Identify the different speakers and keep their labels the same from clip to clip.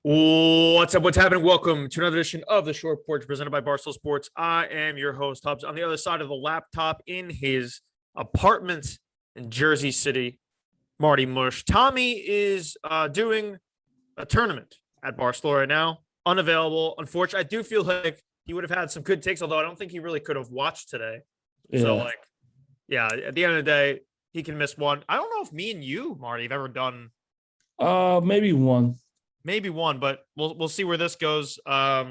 Speaker 1: What's up? What's happening? Welcome to another edition of the Short Porch presented by Barstool Sports. I am your host, Hubs. On the other side of the laptop in his apartment in Jersey City, Marty Mush. Tommy is doing a tournament at Barstool right now. Unavailable. Unfortunately, I do feel like he would have had some good takes, although I don't think he really could have watched today. Yeah. So, at the end of the day, he can miss one. I don't know if me and you, Marty, have ever done.
Speaker 2: Maybe one.
Speaker 1: Maybe one, but we'll see where this goes. I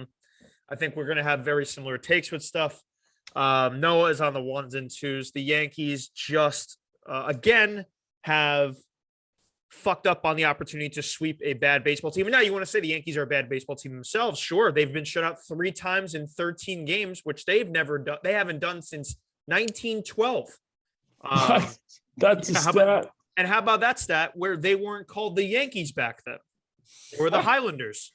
Speaker 1: think we're going to have very similar takes with stuff. Noah is on the ones and twos. The Yankees just, again, have fucked up on the opportunity to sweep a bad baseball team. And now you want to say the Yankees are a bad baseball team themselves. Sure, they've been shut out 3 times in 13 games, which they've never done. They haven't done since 1912.
Speaker 2: That's a stat.
Speaker 1: And how about that stat where they weren't called the Yankees back then? Or the Highlanders.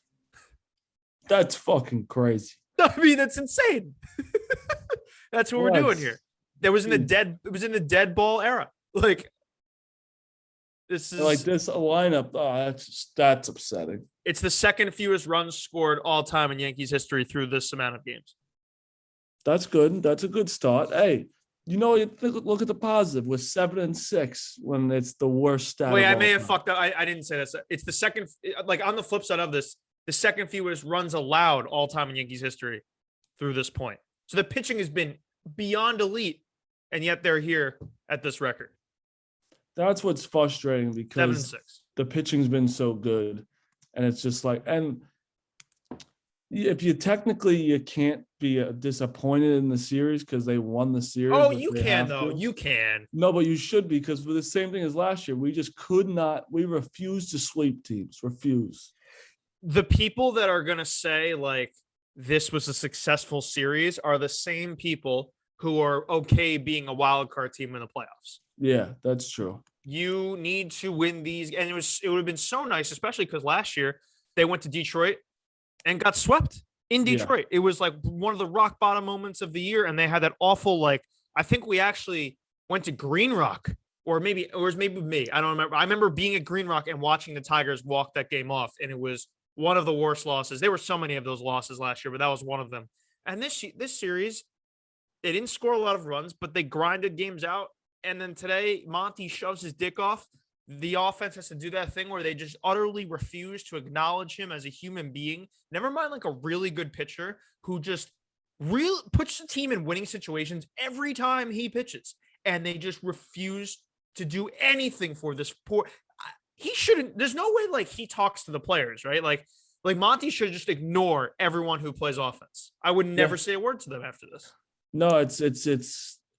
Speaker 2: That's fucking crazy.
Speaker 1: I mean, that's insane. That's what we're doing here. It was in the dead ball era. Like this is
Speaker 2: like this lineup. Oh, that's upsetting.
Speaker 1: It's the second fewest runs scored all time in Yankees history through this amount of games.
Speaker 2: That's good. That's a good start. Hey, look at the positive. We're 7-6 when it's the worst stat.
Speaker 1: Wait, I may have fucked up. I didn't say that. It's the second, like on the flip side of this, the second fewest runs allowed all time in Yankees history through this point. So the pitching has been beyond elite, and yet they're here at this record.
Speaker 2: That's what's frustrating because
Speaker 1: 7-6.
Speaker 2: The pitching's been so good, and it's just like, and if you can't be disappointed in the series because they won the series.
Speaker 1: Oh, you can though. You can.
Speaker 2: No, but you should be, because with the same thing as last year, we just could not. We refuse to sweep teams. Refuse.
Speaker 1: The people that are gonna say like this was a successful series are the same people who are okay being a wild card team in the playoffs.
Speaker 2: Yeah, that's true.
Speaker 1: You need to win these, and it would have been so nice, especially because last year they went to Detroit and got swept in Detroit. Yeah. It was like one of the rock bottom moments of the year. And they had that awful, I think we actually went to Green Rock, or it was maybe me. I don't remember. I remember being at Green Rock and watching the Tigers walk that game off. And it was one of the worst losses. There were so many of those losses last year, but that was one of them. And this series, they didn't score a lot of runs, but they grinded games out. And then today, Monty shoves his dick off. The offense has to do that thing where they just utterly refuse to acknowledge him as a human being. Never mind like a really good pitcher who just puts the team in winning situations every time he pitches. And they just refuse to do anything for this poor. He shouldn't. There's no way like he talks to the players, right? Like Monty should just ignore everyone who plays offense. I would never say a word to them after this.
Speaker 2: No,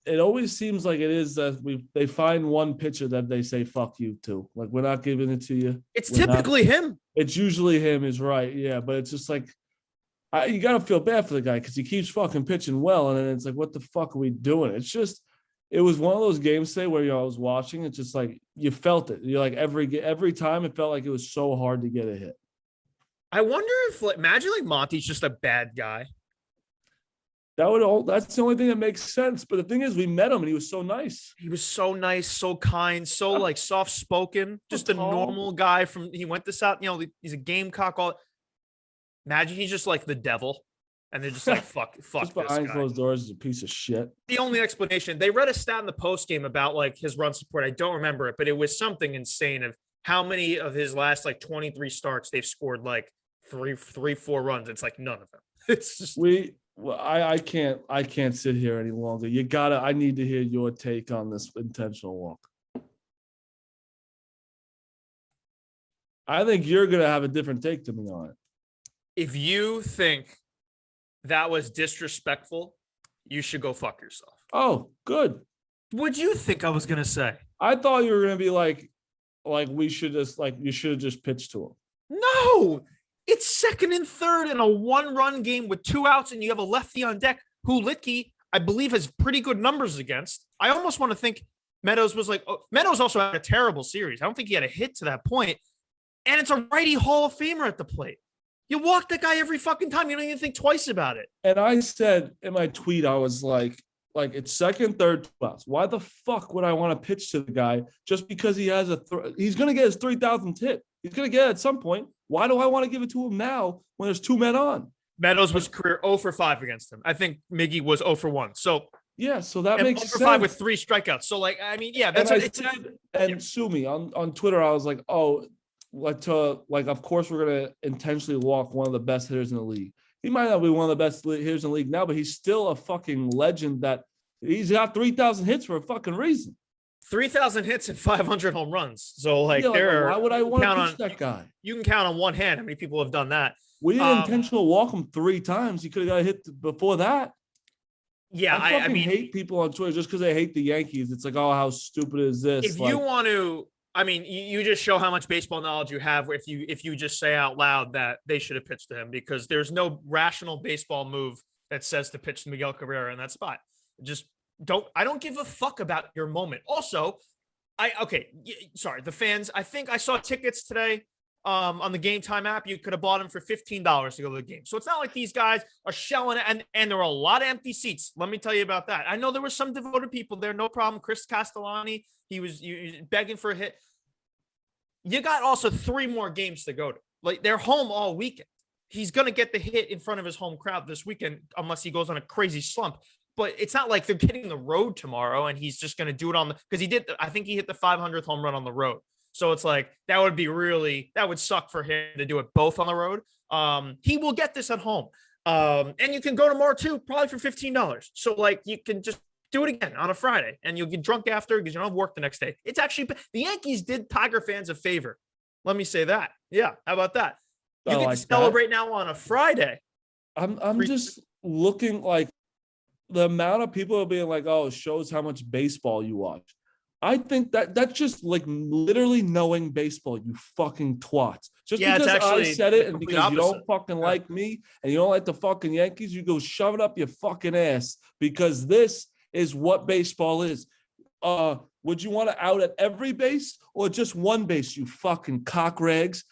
Speaker 2: it always seems like it is that they find one pitcher that they say fuck you to. Like, we're not giving it to you.
Speaker 1: It's typically him.
Speaker 2: It's usually him, is right. Yeah, but it's just like you got to feel bad for the guy because he keeps fucking pitching well, and then it's like, what the fuck are we doing? It was one of those games today where I was watching. It's just like you felt it. You're like every time it felt like it was so hard to get a hit.
Speaker 1: I wonder if imagine Monty's just a bad guy.
Speaker 2: That's the only thing that makes sense. But the thing is, we met him and he was so nice.
Speaker 1: He was so nice, so kind, so soft spoken, just a normal guy he went to South, he's a Gamecock. Imagine he's just like the devil. And they're just like, fuck just this
Speaker 2: behind
Speaker 1: guy.
Speaker 2: Closed doors is a piece of shit.
Speaker 1: The only explanation, they read a stat in the post game about like his run support. I don't remember it, but it was something insane of how many of his last 23 starts they've scored like 4 runs. It's like none of them. It's just
Speaker 2: I can't sit here any longer. I need to hear your take on this intentional walk. I think you're going to have a different take to me on it.
Speaker 1: If you think that was disrespectful, you should go fuck yourself.
Speaker 2: Oh, good.
Speaker 1: What'd you think I was going to say?
Speaker 2: I thought you were going to be like we should just you should have just pitched to him.
Speaker 1: No. It's 2nd and 3rd in a 1-run game with 2 outs, and you have a lefty on deck who Litke, I believe, has pretty good numbers against. I almost want to think Meadows was Meadows also had a terrible series. I don't think he had a hit to that point. And it's a righty Hall of Famer at the plate. You walk that guy every fucking time. You don't even think twice about it.
Speaker 2: And I said in my tweet, I was like it's 2nd, 3rd, 12th. Why the fuck would I want to pitch to the guy just because he has he's going to get his 3,000th hit? He's going to get it at some point. Why do I want to give it to him now when there's 2 men on?
Speaker 1: Meadows was career 0 for 5 against him. I think Miggy was 0 for 1. So
Speaker 2: yeah, so that makes
Speaker 1: 0
Speaker 2: sense.
Speaker 1: for 5 with 3 strikeouts. So like, I mean, yeah, that's
Speaker 2: sue me on Twitter. I was like, oh, of course we're gonna intentionally walk one of the best hitters in the league. He might not be one of the best hitters in the league now, but he's still a fucking legend. That he's got 3,000 hits for a fucking reason.
Speaker 1: 3,000 hits and 500 home runs. So like,
Speaker 2: why would I want to pitch that guy?
Speaker 1: You can count on one hand how many people have done that.
Speaker 2: We didn't intentionally walk him 3 times. He could have got a hit before that.
Speaker 1: Yeah,
Speaker 2: I mean, hate people on Twitter just because they hate the Yankees. It's like, oh, how stupid is this?
Speaker 1: If you want to, I mean, you just show how much baseball knowledge you have if you just say out loud that they should have pitched to him, because there's no rational baseball move that says to pitch to Miguel Cabrera in that spot. I don't give a fuck about your moment. Also, sorry, the fans, I think I saw tickets today on the Game Time app. You could have bought them for $15 to go to the game. So it's not like these guys are shelling it, and there were a lot of empty seats. Let me tell you about that. I know there were some devoted people there, no problem. Chris Castellani, he was begging for a hit. You got also 3 more games to go to. Like, they're home all weekend. He's going to get the hit in front of his home crowd this weekend unless he goes on a crazy slump. But it's not like they're hitting the road tomorrow and he's just going to do it because I think he hit the 500th home run on the road. So it's like, that would suck for him to do it both on the road. He will get this at home. And you can go tomorrow too, probably for $15. So like, you can just do it again on a Friday and you'll get drunk after because you don't have work the next day. It's actually, the Yankees did Tiger fans a favor. Let me say that. Yeah. How about that? You can celebrate now on a Friday.
Speaker 2: I'm just looking like the amount of people are being like, oh, it shows how much baseball you watch. I think that's just like literally knowing baseball, you fucking twats. Just because I said it and because you don't fucking like me and you don't like the fucking Yankees, you go shove it up your fucking ass, because this is what baseball is. Would you want to out at every base or just one base, you fucking cock rags?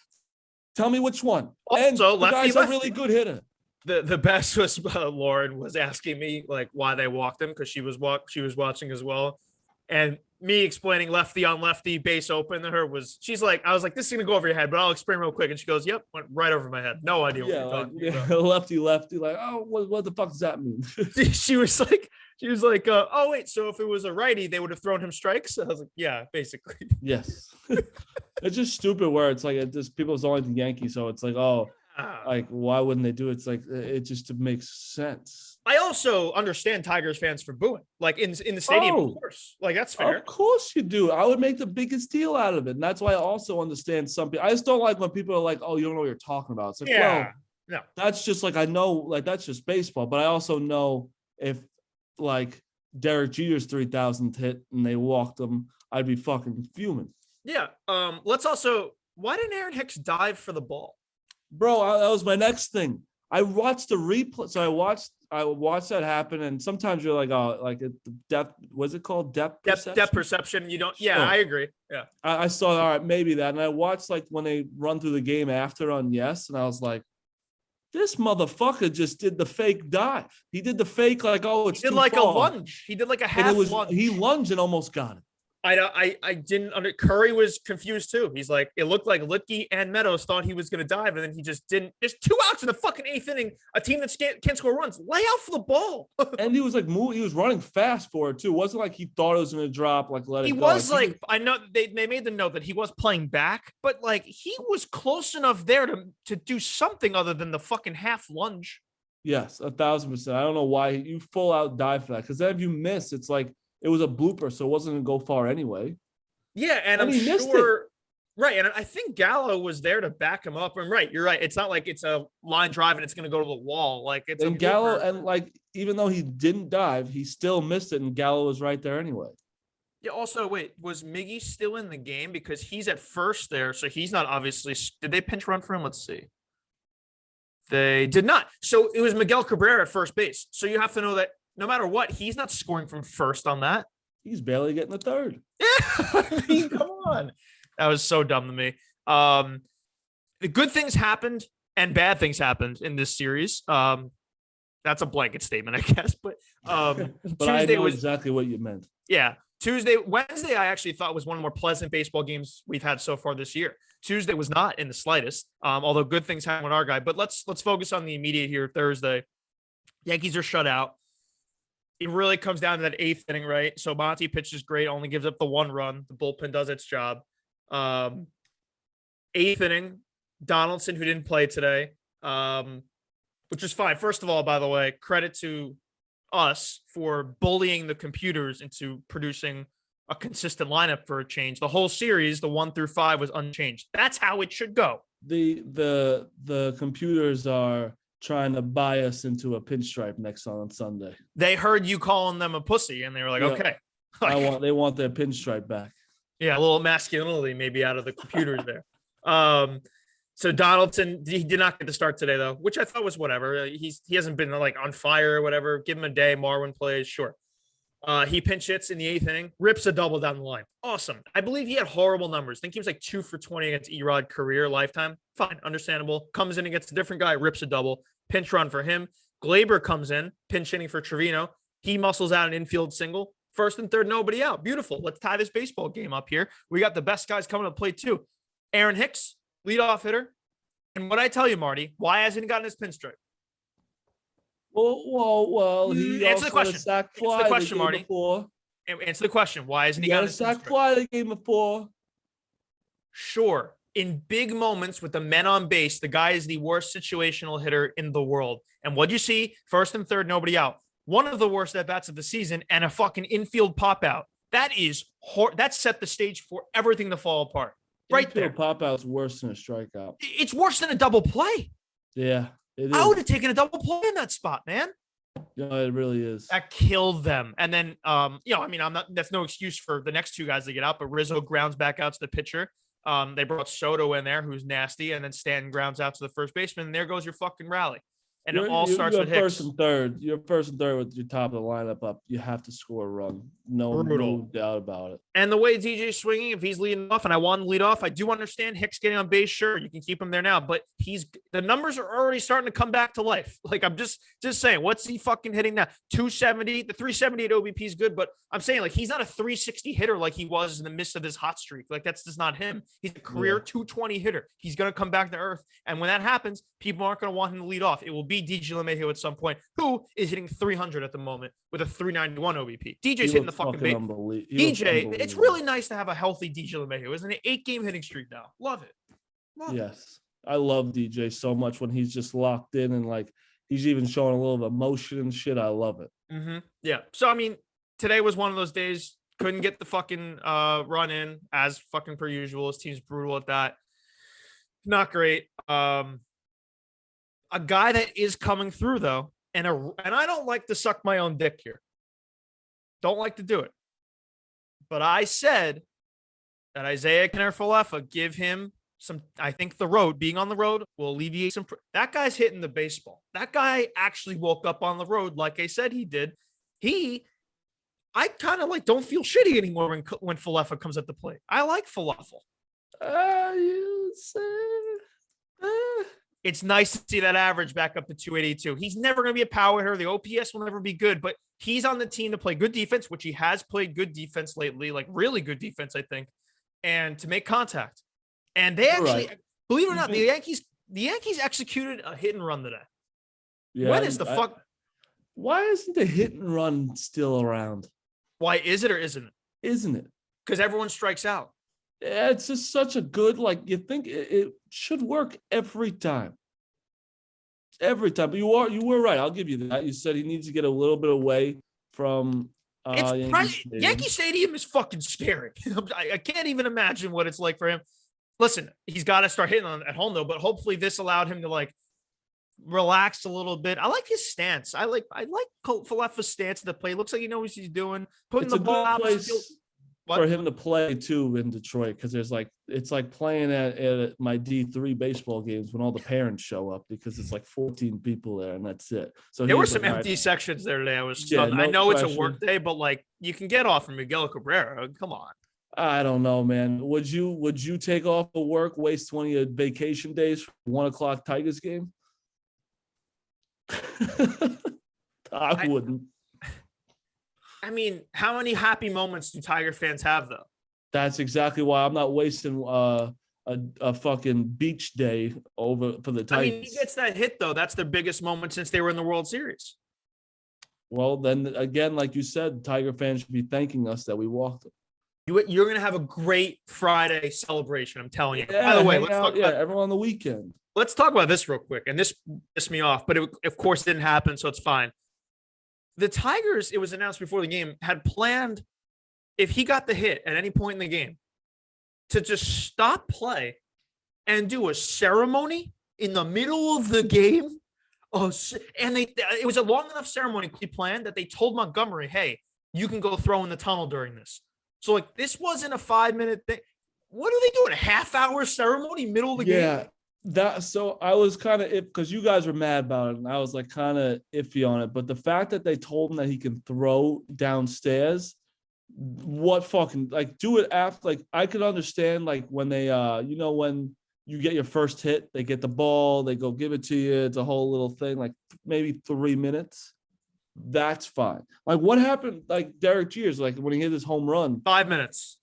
Speaker 2: Tell me which one.
Speaker 1: Also,
Speaker 2: the guy's a really good hitter.
Speaker 1: The best was Lauren was asking me like why they walked him, because she was watching as well, and me explaining lefty on lefty, base open to her she's like, I was like, this is gonna go over your head, but I'll explain real quick. And she goes, yep, went right over my head. No idea what you're talking about.
Speaker 2: Lefty, like, oh, what the fuck does that mean?
Speaker 1: she was like, oh wait, so if it was a righty, they would have thrown him strikes. I was like, yeah, basically.
Speaker 2: Yes. It's just stupid where it's like, people don't like the Yankees, so it's like, oh, like, why wouldn't they do it? It's like, it just makes sense.
Speaker 1: I also understand Tigers fans for booing, like in the stadium, of course. Like, that's fair.
Speaker 2: Of course you do. I would make the biggest deal out of it. And that's why I also understand some people. I just don't like when people are like, oh, you don't know what you're talking about. It's like, well,
Speaker 1: no.
Speaker 2: That's just like, I know, like, that's just baseball. But I also know if, like, Derek Jeter's 3,000th hit and they walked him, I'd be fucking fuming.
Speaker 1: Yeah. Let's also, why didn't Aaron Hicks dive for the ball?
Speaker 2: Bro, that was my next thing. I watched the replay. So I watched that happen. And sometimes you're like, oh, like depth, what's it called? Depth perception. You don't. Yeah, I agree. Yeah. I saw, all right, maybe that. And I watched like when they run through the game after on Yes. And I was like, this motherfucker just did the fake dive. He did the fake, like, oh, it's
Speaker 1: he did like far. A lunge. He did like a half lunge.
Speaker 2: He lunged and almost got it.
Speaker 1: I didn't Curry was confused too. He's like, it looked like Litke and Meadows thought he was going to dive, and then he just didn't. There's 2 outs in the fucking 8th inning. A team that can't score runs. Lay out for the ball.
Speaker 2: And he was like, he was running fast for it too. It wasn't like he thought it was going to drop. Like, let it go.
Speaker 1: He was like, I know they made the note that he was playing back, but like he was close enough there to do something other than the fucking half lunge.
Speaker 2: Yes, 1,000%. I don't know why you full out dive for that, because then if you miss, it's like. It was a blooper, so it wasn't going to go far anyway.
Speaker 1: Yeah, and I'm sure. Right, and I think Gallo was there to back him up. And right, you're right. It's not like it's a line drive and it's going to go to the wall. Like it's
Speaker 2: and Gallo, and like even though he didn't dive, he still missed it, and Gallo was right there anyway.
Speaker 1: Yeah. Also, wait, was Miggy still in the game because he's at first there, so he's not obviously. Did they pinch run for him? Let's see. They did not. So it was Miguel Cabrera at first base. So you have to know that. No matter what, he's not scoring from first on that.
Speaker 2: He's barely getting the third.
Speaker 1: Yeah, I mean, come on. That was so dumb to me. The good things happened and bad things happened in this series. That's a blanket statement, I guess. But,
Speaker 2: but
Speaker 1: Tuesday
Speaker 2: I know exactly what you meant.
Speaker 1: Yeah. Wednesday, I actually thought was one of the more pleasant baseball games we've had so far this year. Tuesday was not in the slightest. Although good things happen with our guy. But let's focus on the immediate here. Thursday, Yankees are shut out. It really comes down to that 8th inning, right? So Monty pitches great, only gives up the 1 run. The bullpen does its job. 8th inning, Donaldson, who didn't play today, which is fine. First of all, by the way, credit to us for bullying the computers into producing a consistent lineup for a change. The whole series, the 1 through 5, was unchanged. That's how it should go.
Speaker 2: The computers are trying to buy us into a pinstripe next on Sunday.
Speaker 1: They heard you calling them a pussy, and they were like, okay.
Speaker 2: They want their pinstripe back.
Speaker 1: Yeah, a little masculinity maybe out of the computers there. So Donaldson, he did not get the start today, though, which I thought was whatever. He hasn't been like on fire or whatever. Give him a day. Marwin plays, sure. He pinch hits in the 8th inning, rips a double down the line. Awesome. I believe he had horrible numbers. I think he was like 2 for 20 against Erod career lifetime. Fine, understandable. Comes in against a different guy, rips a double. Pinch run for him. Glaber comes in, pinch hitting for Trevino. He muscles out an infield single. 1st and 3rd, nobody out. Beautiful. Let's tie this baseball game up here. We got the best guys coming to play too. Aaron Hicks, leadoff hitter. And what I tell you, Marty, why hasn't he gotten his pinstripe?
Speaker 2: Well. He
Speaker 1: Answer the question.
Speaker 2: Sack fly
Speaker 1: Answer the question, Marty.
Speaker 2: Before.
Speaker 1: Answer the question. Why hasn't he gotten his
Speaker 2: sack
Speaker 1: pinstripe?
Speaker 2: fly the game before?
Speaker 1: Sure. In big moments with the men on base, the guy is the worst situational hitter in the world. And what'd you see? 1st and 3rd, nobody out. One of the worst at-bats of the season and a fucking infield pop-out. That set the stage for everything to fall apart. Right there.
Speaker 2: Pop-out's worse than a strikeout.
Speaker 1: It's worse than a double play.
Speaker 2: Yeah, it is.
Speaker 1: I would have taken a double play in that spot, man.
Speaker 2: No, it really is.
Speaker 1: That killed them. And then, that's no excuse for the next 2 guys to get out, but Rizzo grounds back out to the pitcher. They brought Soto in there, who's nasty, and then Stanton grounds out to the first baseman, and there goes your fucking rally. And it all starts with Hicks.
Speaker 2: First and third. You're 1st and 3rd with your top of the lineup up. You have to score a run. No doubt about it.
Speaker 1: And the way DJ's swinging, if he's leading off, and I want him to lead off, I do understand Hicks getting on base. Sure, you can keep him there now, but the numbers are already starting to come back to life. Like, I'm just saying, what's he fucking hitting now? 270. The 378 OBP is good, but I'm saying, like, he's not a 360 hitter like he was in the midst of his hot streak. Like, that's just not him. He's a career 220 hitter. He's going to come back to earth. And when that happens, people aren't going to want him to lead off. It will be DJ LeMahieu at some point, who is hitting 300 at the moment with a 391 OBP. DJ's hitting the fucking base. DJ, it's really nice to have a healthy DJ LeMahieu. Isn't it? 8-game hitting streak now. Love it.
Speaker 2: Yes. I love DJ so much when he's just locked in and like he's even showing a little emotion and shit. I love it.
Speaker 1: Mm-hmm. Yeah. So, I mean, today was one of those days. Couldn't get the fucking run in as fucking per usual. His team's brutal at that. Not great. A guy that is coming through, though, and I don't like to suck my own dick here. Don't like to do it. But I said that Isaiah Kiner-Falefa, give him some. I think being on the road will alleviate some. That guy's hitting the baseball. That guy actually woke up on the road, like I said he did. I kind of like don't feel shitty anymore when Falefa comes at the plate. I like Falafel. It's nice to see that average back up to 282. He's never going to be a power hitter. The OPS will never be good, but he's on the team to play good defense, which he has played good defense lately, like really good defense, I think, and to make contact. And they actually, believe it or not, the Yankees executed a hit and run today. Yeah, when is the fuck?
Speaker 2: Why isn't the hit and run still around?
Speaker 1: Why is it or isn't it?
Speaker 2: Isn't it?
Speaker 1: Because everyone strikes out.
Speaker 2: Yeah, it's just such a good, like, you think it should work every time. Every time. But you were right. I'll give you that. You said he needs to get a little bit away from
Speaker 1: Yankee Stadium is fucking scary. I can't even imagine what it's like for him. Listen, he's got to start hitting at home, though, but hopefully this allowed him to, like, relax a little bit. I like his stance. I like Falefa's stance at the plate. Looks like he knows what he's doing. Putting the ball out
Speaker 2: for him to play too in Detroit, because it's like playing at my D3 baseball games when all the parents show up, because it's like 14 people there and that's it. So
Speaker 1: there were some empty sections there today. I know it's a work day, but like you can get off from Miguel Cabrera. Come on.
Speaker 2: I don't know, man. Would you take off of work, waste 20 vacation days for 1 o'clock Tigers game? I wouldn't.
Speaker 1: I mean, how many happy moments do Tiger fans have, though?
Speaker 2: That's exactly why I'm not wasting a fucking beach day over for the Titans.
Speaker 1: I mean, he gets that hit though. That's their biggest moment since they were in the World Series.
Speaker 2: Well, then again, like you said, Tiger fans should be thanking us that we walked them.
Speaker 1: You're gonna have a great Friday celebration. I'm telling you.
Speaker 2: Yeah,
Speaker 1: by the way,
Speaker 2: let's talk about everyone on the weekend.
Speaker 1: Let's talk about this real quick. And this pissed me off, but it, of course, didn't happen, so it's fine. The Tigers, it was announced before the game, had planned, if he got the hit at any point in the game, to just stop play and do a ceremony in the middle of the game. Oh, and it was a long enough ceremony planned that they told Montgomery, hey, you can go throw in the tunnel during this. So, like, this wasn't a 5-minute thing. What are they doing? A half-hour ceremony, middle of the game?
Speaker 2: Yeah, so I was kind of because you guys were mad about it, and I was like kind of iffy on it. But the fact that they told him that he can throw downstairs, what fucking like do it after? Like I could understand like when they when you get your first hit, they get the ball, they go give it to you. It's a whole little thing, like maybe 3 minutes. That's fine. Like what happened? Like Derek Jeter's, like when he hit his home run,
Speaker 1: 5 minutes.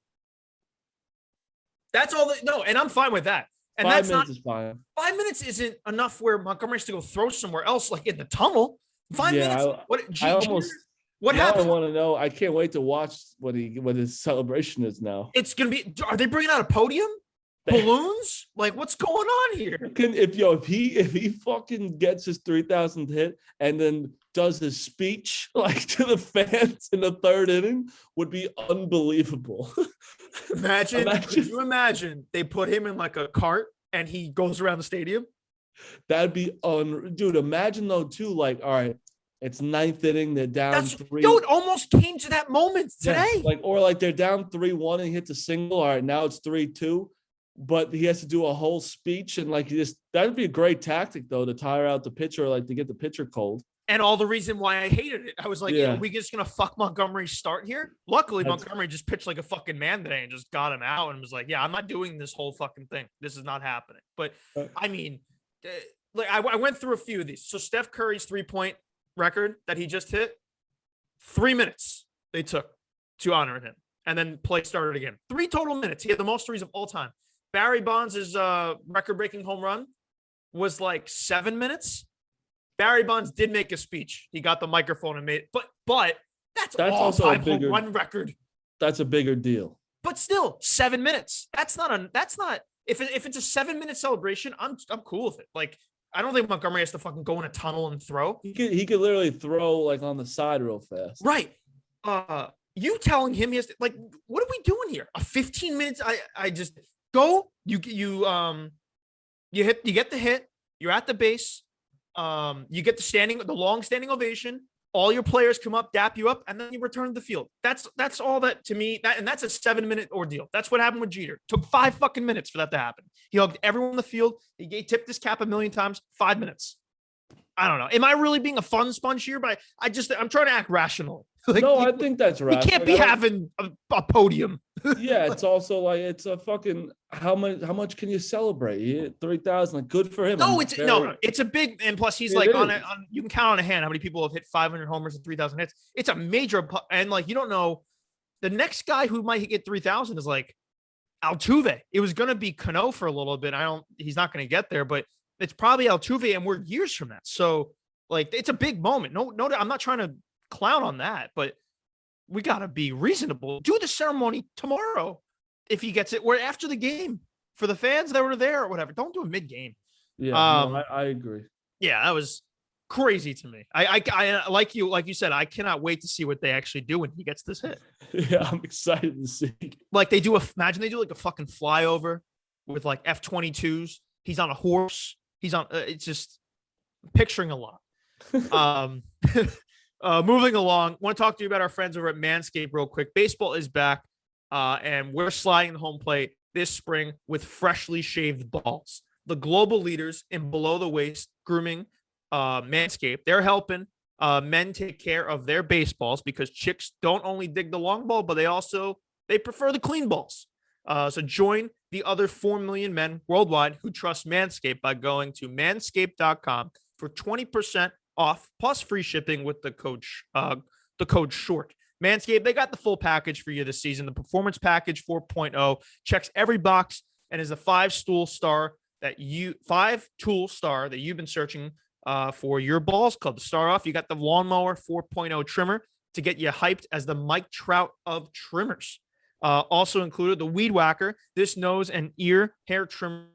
Speaker 1: That's all. No, and I'm fine with that. And
Speaker 2: 5
Speaker 1: that's
Speaker 2: minutes
Speaker 1: not
Speaker 2: is fine.
Speaker 1: 5 minutes isn't enough where Montgomery has to go throw somewhere else, like in the tunnel. 5 minutes. What happened?
Speaker 2: I want to know. I can't wait to watch what his celebration is now.
Speaker 1: It's gonna be. Are they bringing out a podium? Balloons? Like what's going on here?
Speaker 2: If he fucking gets his 3,000th hit and then does his speech like to the fans in the third inning, would be unbelievable.
Speaker 1: Could you imagine they put him in like a cart and he goes around the stadium?
Speaker 2: That'd be dude. Imagine though too. Like, all right, it's ninth inning. They're down 3.
Speaker 1: Dude, almost came to that moment today.
Speaker 2: Yeah, like they're down 3-1 and he hits a single. All right, now it's 3-2. But he has to do a whole speech and like that'd be a great tactic though to tire out the pitcher, like to get the pitcher cold.
Speaker 1: And all the reason why I hated it, I was like, are we just gonna fuck Montgomery's start here? Luckily, Montgomery just pitched like a fucking man today and just got him out and was like, yeah, I'm not doing this whole fucking thing. This is not happening. But I mean, like I went through a few of these. So Steph Curry's 3-point record that he just hit, 3 minutes they took to honor him, and then play started again. 3 total minutes. He had the most threes of all time. Barry Bonds' record-breaking home run was like 7 minutes. Barry Bonds did make a speech. He got the microphone and made it. But that's also a bigger run record.
Speaker 2: That's a bigger deal.
Speaker 1: But still, 7 minutes. That's not if it's a 7-minute celebration, I'm cool with it. Like I don't think Montgomery has to fucking go in a tunnel and throw.
Speaker 2: He could literally throw like on the side real fast.
Speaker 1: Right. You telling him he has to, like, what are we doing here? A 15 minutes. I just go. You get the hit. You're at the base. You get the long standing ovation. All your players come up, dap you up, and then you return to the field. That's all that to me. That's a 7-minute ordeal. That's what happened with Jeter. Took 5 fucking minutes for that to happen. He hugged everyone in the field. He tipped his cap 1,000,000 times. 5 minutes. I don't know. Am I really being a fun sponge here? But I'm trying to act rational. Like,
Speaker 2: no, I think that's right.
Speaker 1: You can't be having a podium.
Speaker 2: Yeah, it's also like it's a fucking how much can you celebrate? He hit 3,000. Like, good for him.
Speaker 1: No, it's a big, and plus he's like on you can count on a hand how many people have hit 500 homers and 3,000 hits. It's a major, and like you don't know, the next guy who might get 3,000 is like Altuve. It was gonna be Cano for a little bit. He's not gonna get there, but it's probably Altuve, and we're years from that. So like it's a big moment. No, I'm not trying to clown on that, but we gotta be reasonable. Do the ceremony tomorrow if he gets it, or after the game for the fans that were there or whatever. Don't do it mid-game.
Speaker 2: Yeah, I agree.
Speaker 1: Yeah, that was crazy to me. I like you said, I cannot wait to see what they actually do when he gets this hit.
Speaker 2: Yeah, I'm excited to see.
Speaker 1: Like imagine they do like a fucking flyover with like F-22s. He's on a horse. He's on. It's just picturing a lot. Moving along, want to talk to you about our friends over at Manscaped real quick. Baseball is back, and we're sliding the home plate this spring with freshly shaved balls. The global leaders in below-the-waist grooming, Manscaped, they're helping men take care of their baseballs because chicks don't only dig the long ball, but they prefer the clean balls. So join the other 4 million men worldwide who trust Manscaped by going to manscaped.com for 20% off plus free shipping with the code SHORT. Manscaped, they got the full package for you this season. The Performance Package 4.0 checks every box and is the five-tool star that you've been searching for your balls club. To start off, you got the Lawnmower 4.0 trimmer to get you hyped as the Mike Trout of trimmers. Also included the Weed Whacker. This nose and ear hair trimmer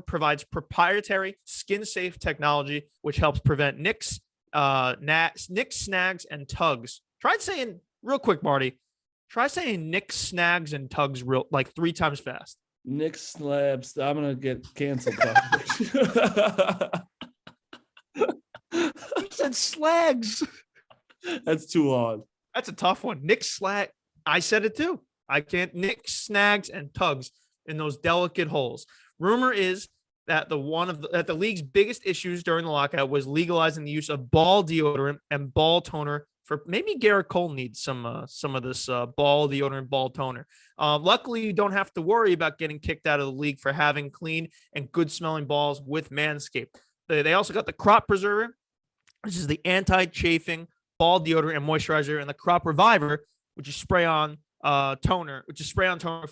Speaker 1: provides proprietary skin-safe technology, which helps prevent nicks, snags, and tugs. Try saying real quick, Marty. Try saying nicks, snags, and tugs like 3 times fast.
Speaker 2: Nick slabs. I'm gonna get canceled.
Speaker 1: You said slags.
Speaker 2: That's too hard.
Speaker 1: That's a tough one. Nick slag. I said it too. I can't. Nick snags and tugs in those delicate holes. Rumor is that the league's biggest issues during the lockout was legalizing the use of ball deodorant and ball toner. For maybe Gerrit Cole needs some of this ball deodorant, ball toner. Luckily, you don't have to worry about getting kicked out of the league for having clean and good smelling balls with Manscaped. They also got the Crop Preserver, which is the anti-chafing ball deodorant and moisturizer, and the Crop Reviver, which is spray on toner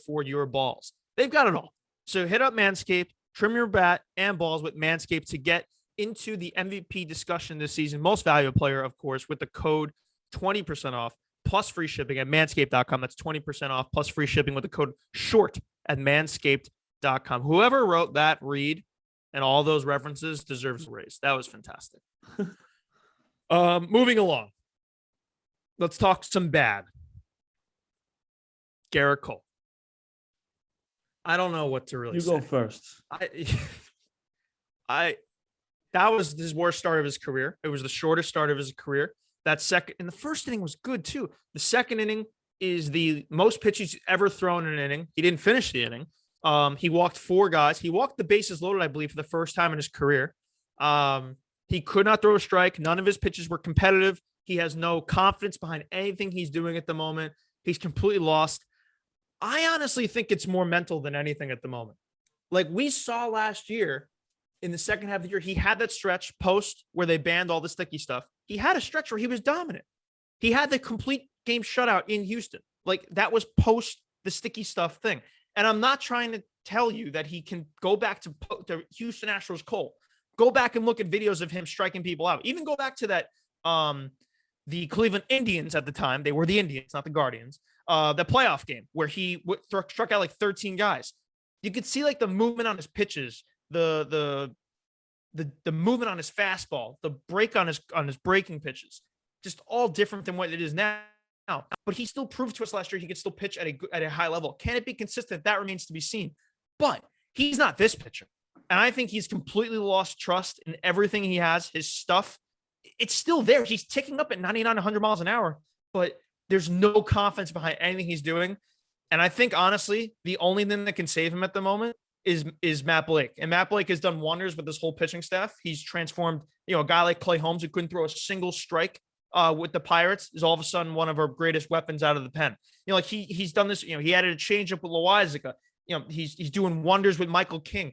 Speaker 1: for your balls. They've got it all. So hit up Manscaped, trim your bat and balls with Manscaped to get into the MVP discussion this season. Most valuable player, of course, with the code 20% off plus free shipping at manscaped.com. That's 20% off plus free shipping with the code SHORT at manscaped.com. Whoever wrote that read and all those references deserves a raise. That was fantastic. Moving along. Let's talk some bad. Gerrit Cole. I don't know what to really say.
Speaker 2: You go first.
Speaker 1: That was his worst start of his career. It was the shortest start of his career. That second, and the first inning was good too. The second inning is the most pitches ever thrown in an inning. He didn't finish the inning. He walked 4 guys. He walked the bases loaded, I believe, for the first time in his career. He could not throw a strike. None of his pitches were competitive. He has no confidence behind anything he's doing at the moment. He's completely lost. I honestly think it's more mental than anything at the moment. Like we saw last year in the second half of the year, he had that stretch post where they banned all the sticky stuff. He had a stretch where he was dominant. He had the complete game shutout in Houston. Like that was post the sticky stuff thing. And I'm not trying to tell you that he can go back to Houston Astros Cole. Go back and look at videos of him striking people out. Even go back to that, the Cleveland Indians at the time. They were the Indians, not the Guardians. The playoff game where he struck out like 13 guys. You could see like the movement on his pitches, the movement on his fastball, the break on his breaking pitches, just all different than what it is now. But he still proved to us last year he could still pitch at a high level. Can it be consistent? That remains to be seen. But he's not this pitcher. And I think he's completely lost trust in everything he has. His stuff, it's still there. He's ticking up at 99, 100 miles an hour, but there's no confidence behind anything he's doing. And I think, honestly, the only thing that can save him at the moment is Matt Blake. And Matt Blake has done wonders with this whole pitching staff. He's transformed, a guy like Clay Holmes who couldn't throw a single strike with the Pirates is all of a sudden one of our greatest weapons out of the pen. Like he's done this, he added a changeup with Loizaga. He's doing wonders with Michael King.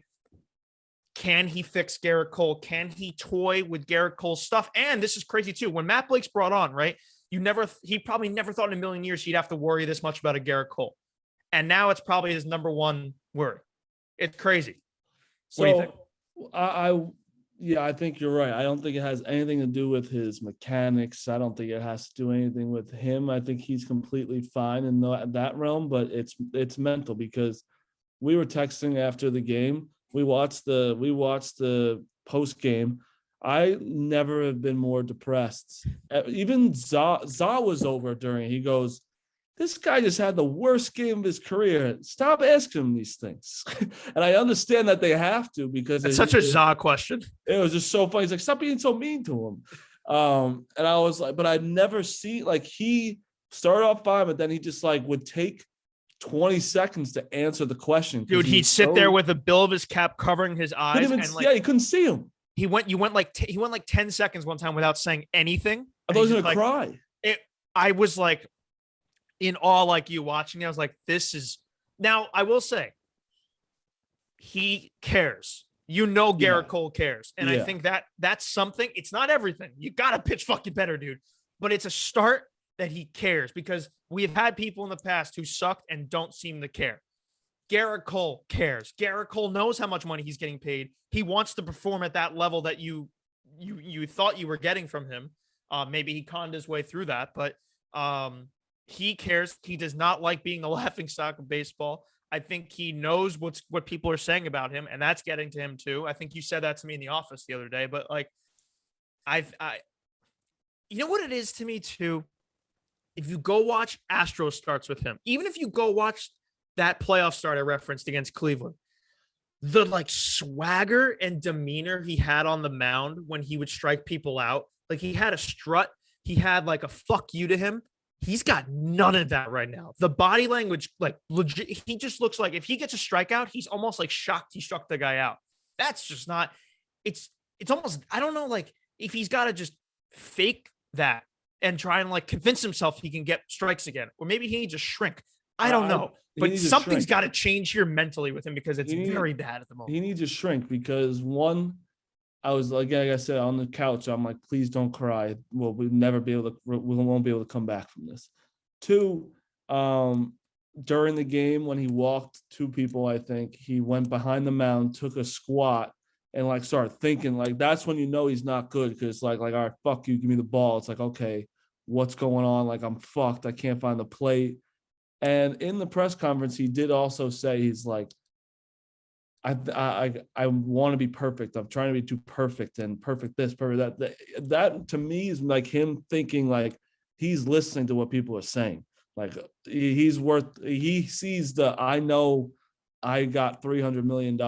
Speaker 1: Can he fix Gerrit Cole? Can he toy with Gerrit Cole's stuff? And this is crazy too. When Matt Blake's brought on, right? He probably never thought in a million years he'd have to worry this much about a Gerrit Cole. And now it's probably his number one worry. It's crazy. What do you think?
Speaker 2: I think you're right. I don't think it has anything to do with his mechanics. I don't think it has to do anything with him. I think he's completely fine in that realm, but it's mental because we were texting after the game. We watched the post game. I never have been more depressed. Even Za was over during. He goes, "This guy just had the worst game of his career. Stop asking him these things." And I understand that they have to because
Speaker 1: it's such a Za question.
Speaker 2: It was just so funny. He's like, "Stop being so mean to him." And I was like, but I'd never seen he started off fine, but then he just would take 20 seconds to answer the question.
Speaker 1: Dude, he'd sit there with the bill of his cap covering his eyes.
Speaker 2: You couldn't see him.
Speaker 1: He went like 10 seconds one time without saying anything.
Speaker 2: I thought he was gonna cry.
Speaker 1: I was like in awe, like you watching. I was like, this is now. I will say, he cares. Gerrit Cole cares, and I think that's something. It's not everything. You gotta pitch fucking better, dude. But it's a start that he cares because we have had people in the past who sucked and don't seem to care. Gerrit Cole cares. Gerrit Cole knows how much money he's getting paid. He wants to perform at that level that you thought you were getting from him. Maybe he conned his way through that, but he cares. He does not like being the laughing stock of baseball. I think he knows what people are saying about him, and that's getting to him too. I think you said that to me in the office the other day, but like, you know what it is to me too? If you go watch Astros starts with him, even if you go watch that playoff start I referenced against Cleveland, the like swagger and demeanor he had on the mound when he would strike people out, like he had a strut, he had like a fuck you to him. He's got none of that right now. The body language, like legit, he just looks like if he gets a strikeout, he's almost like shocked he struck the guy out. That's just not, it's almost, I don't know, like if he's got to just fake that and try and like convince himself he can get strikes again, or maybe he needs to shrink. I don't know, but something's got to change here mentally with him because it's very bad at the moment.
Speaker 2: He needs to shrink because one, I was like I said, on the couch, I'm like, please don't cry. We'll never be able to, we won't be able to come back from this. Two, during the game when he walked two people, I think he went behind the mound, took a squat, and like started thinking. Like that's when you know he's not good because like all right, fuck you, give me the ball. It's like, okay, what's going on? Like I'm fucked. I can't find the plate. And in the press conference, he did also say he's like, I want to be perfect. I'm trying to be too perfect and perfect this, perfect that. That to me is like him thinking like he's listening to what people are saying. Like he sees I know I got $300 million.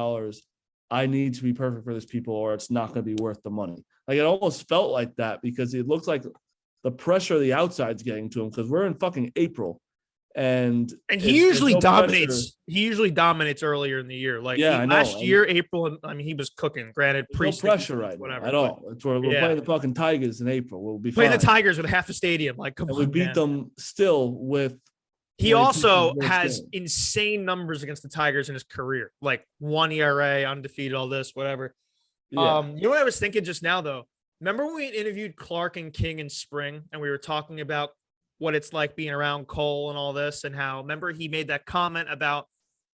Speaker 2: I need to be perfect for this people or it's not going to be worth the money. Like it almost felt like that because it looks like the pressure of the outside's getting to him because we're in fucking April. And
Speaker 1: he usually dominates. Pressure. He usually dominates earlier in the year. Like last year, April. I mean, he was cooking. Granted,
Speaker 2: no pressure right whatever at all. It's where we're playing the fucking Tigers in April. We'll be
Speaker 1: playing the Tigers with half a stadium. Like, come on,
Speaker 2: we beat them still with.
Speaker 1: He also has insane numbers against the Tigers in his career, like 1 ERA, undefeated, all this, whatever. Yeah. You know what I was thinking just now, though? Remember when we interviewed Clark and King in spring, and we were talking about what it's like being around Cole and all this, and how, remember he made that comment about,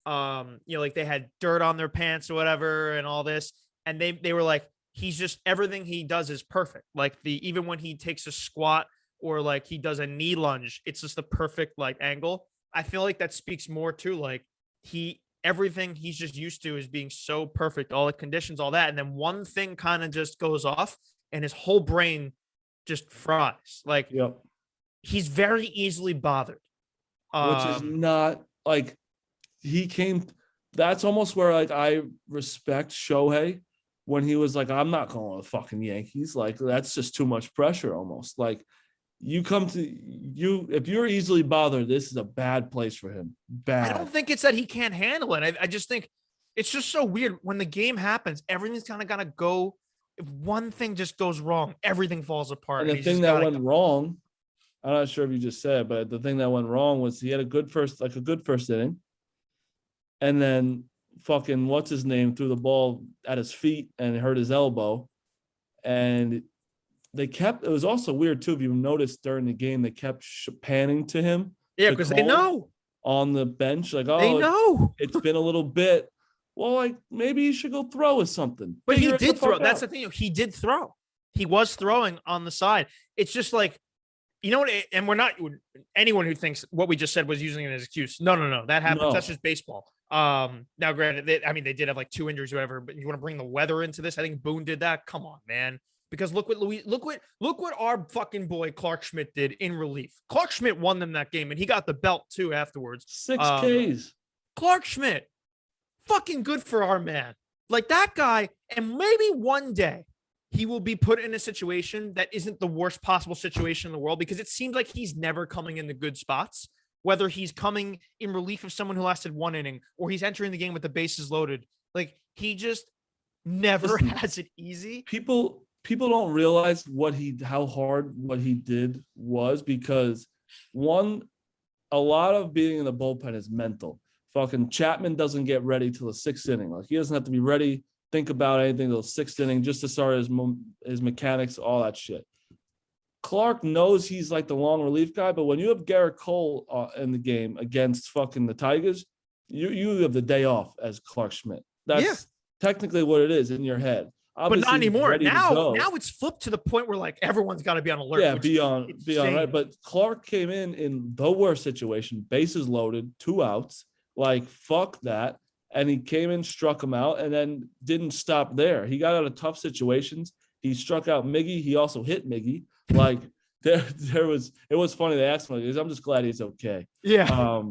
Speaker 1: like they had dirt on their pants or whatever and all this. And they were like, he's just, everything he does is perfect. Like even when he takes a squat or like he does a knee lunge, it's just the perfect like angle. I feel like that speaks more to like everything he's just used to is being so perfect, all the conditions, all that. And then one thing kind of just goes off and his whole brain just fries. Like,
Speaker 2: yep.
Speaker 1: He's very easily bothered.
Speaker 2: Which is not like that's almost where like I respect Shohei when he was like, I'm not going to the fucking Yankees. Like that's just too much pressure almost. Like if you're easily bothered, this is a bad place for him. Bad.
Speaker 1: I don't think it's that he can't handle it. I just think it's just so weird when the game happens. Everything's kind of got to go. If one thing just goes wrong, everything falls apart.
Speaker 2: And the thing that went wrong, I'm not sure if you just said, but the thing that went wrong was he had a good first inning. And then fucking what's his name threw the ball at his feet and hurt his elbow. And it was also weird too. If you noticed during the game, they kept panning to him.
Speaker 1: Yeah, because they know
Speaker 2: on the bench, like, oh,
Speaker 1: they know
Speaker 2: it's been a little bit. Well, like maybe he should go throw or something.
Speaker 1: But he did throw. That's the thing. He did throw. He was throwing on the side. It's just like, you know what? And we're not anyone who thinks what we just said was using it as an excuse. No. That happens. No. That's just baseball. Now, granted, they did have like 2 injuries, or whatever. But you want to bring the weather into this? I think Boone did that. Come on, man. Because look what our fucking boy Clark Schmidt did in relief. Clark Schmidt won them that game, and he got the belt too afterwards.
Speaker 2: 6 Ks.
Speaker 1: Clark Schmidt, fucking good for our man. Like that guy, and maybe one day he will be put in a situation that isn't the worst possible situation in the world, because it seems like he's never coming into good spots, whether he's coming in relief of someone who lasted 1 inning or he's entering the game with the bases loaded. Like he just never has it easy.
Speaker 2: People don't realize how hard what he did was, because a lot of being in the bullpen is mental. Fucking Chapman doesn't get ready till the 6th inning. Like he doesn't have to be ready, think about anything till the 6th inning just to start his mechanics, all that shit. Clark knows he's like the long relief guy, but when you have Gerrit Cole in the game against fucking the Tigers, you have the day off as Clark Schmidt. That's technically what it is in your head.
Speaker 1: But not
Speaker 2: Obviously, he's
Speaker 1: anymore.
Speaker 2: ready to
Speaker 1: Now
Speaker 2: go.
Speaker 1: it's flipped to the point where like everyone's got to be on alert.
Speaker 2: Yeah,
Speaker 1: which
Speaker 2: be
Speaker 1: is
Speaker 2: on right. But Clark came in the worst situation, bases loaded, 2 outs. Like, fuck that. And he came in, struck him out, and then didn't stop there. He got out of tough situations. He struck out Miggy. He also hit Miggy. Like, it was funny. They asked him, like, I'm just glad he's okay.
Speaker 1: Yeah.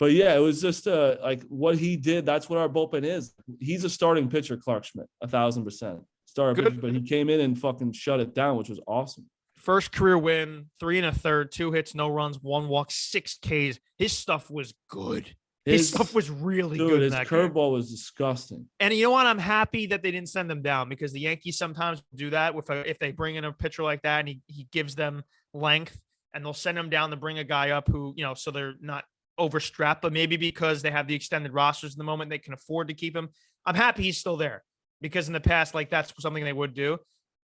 Speaker 2: But yeah, it was just like what he did. That's what our bullpen is. He's a starting pitcher, Clark Schmidt, 1,000% starting pitcher. But he came in and fucking shut it down, which was awesome.
Speaker 1: First career win, 3 1/3, 2 hits, no runs, 1 walk, 6 Ks. His stuff was good. His stuff was really good.
Speaker 2: His curveball was disgusting.
Speaker 1: And you know what? I'm happy that they didn't send him down because the Yankees sometimes do that if they bring in a pitcher like that and he gives them length and they'll send him down to bring a guy up who, so they're not overstrapped, but maybe because they have the extended rosters in the moment, they can afford to keep him. I'm happy he's still there because in the past, like that's something they would do.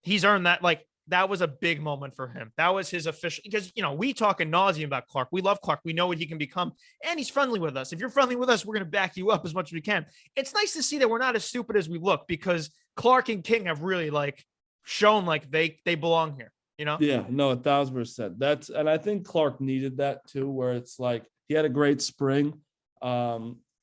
Speaker 1: He's earned that. Like that was a big moment for him. That was his official, because, we talk ad nauseum about Clark. We love Clark. We know what he can become and he's friendly with us. If you're friendly with us, we're going to back you up as much as we can. It's nice to see that we're not as stupid as we look because Clark and King have really like shown like they belong here,
Speaker 2: Yeah, no, 1,000%. And I think Clark needed that too, where it's like, he had a great spring.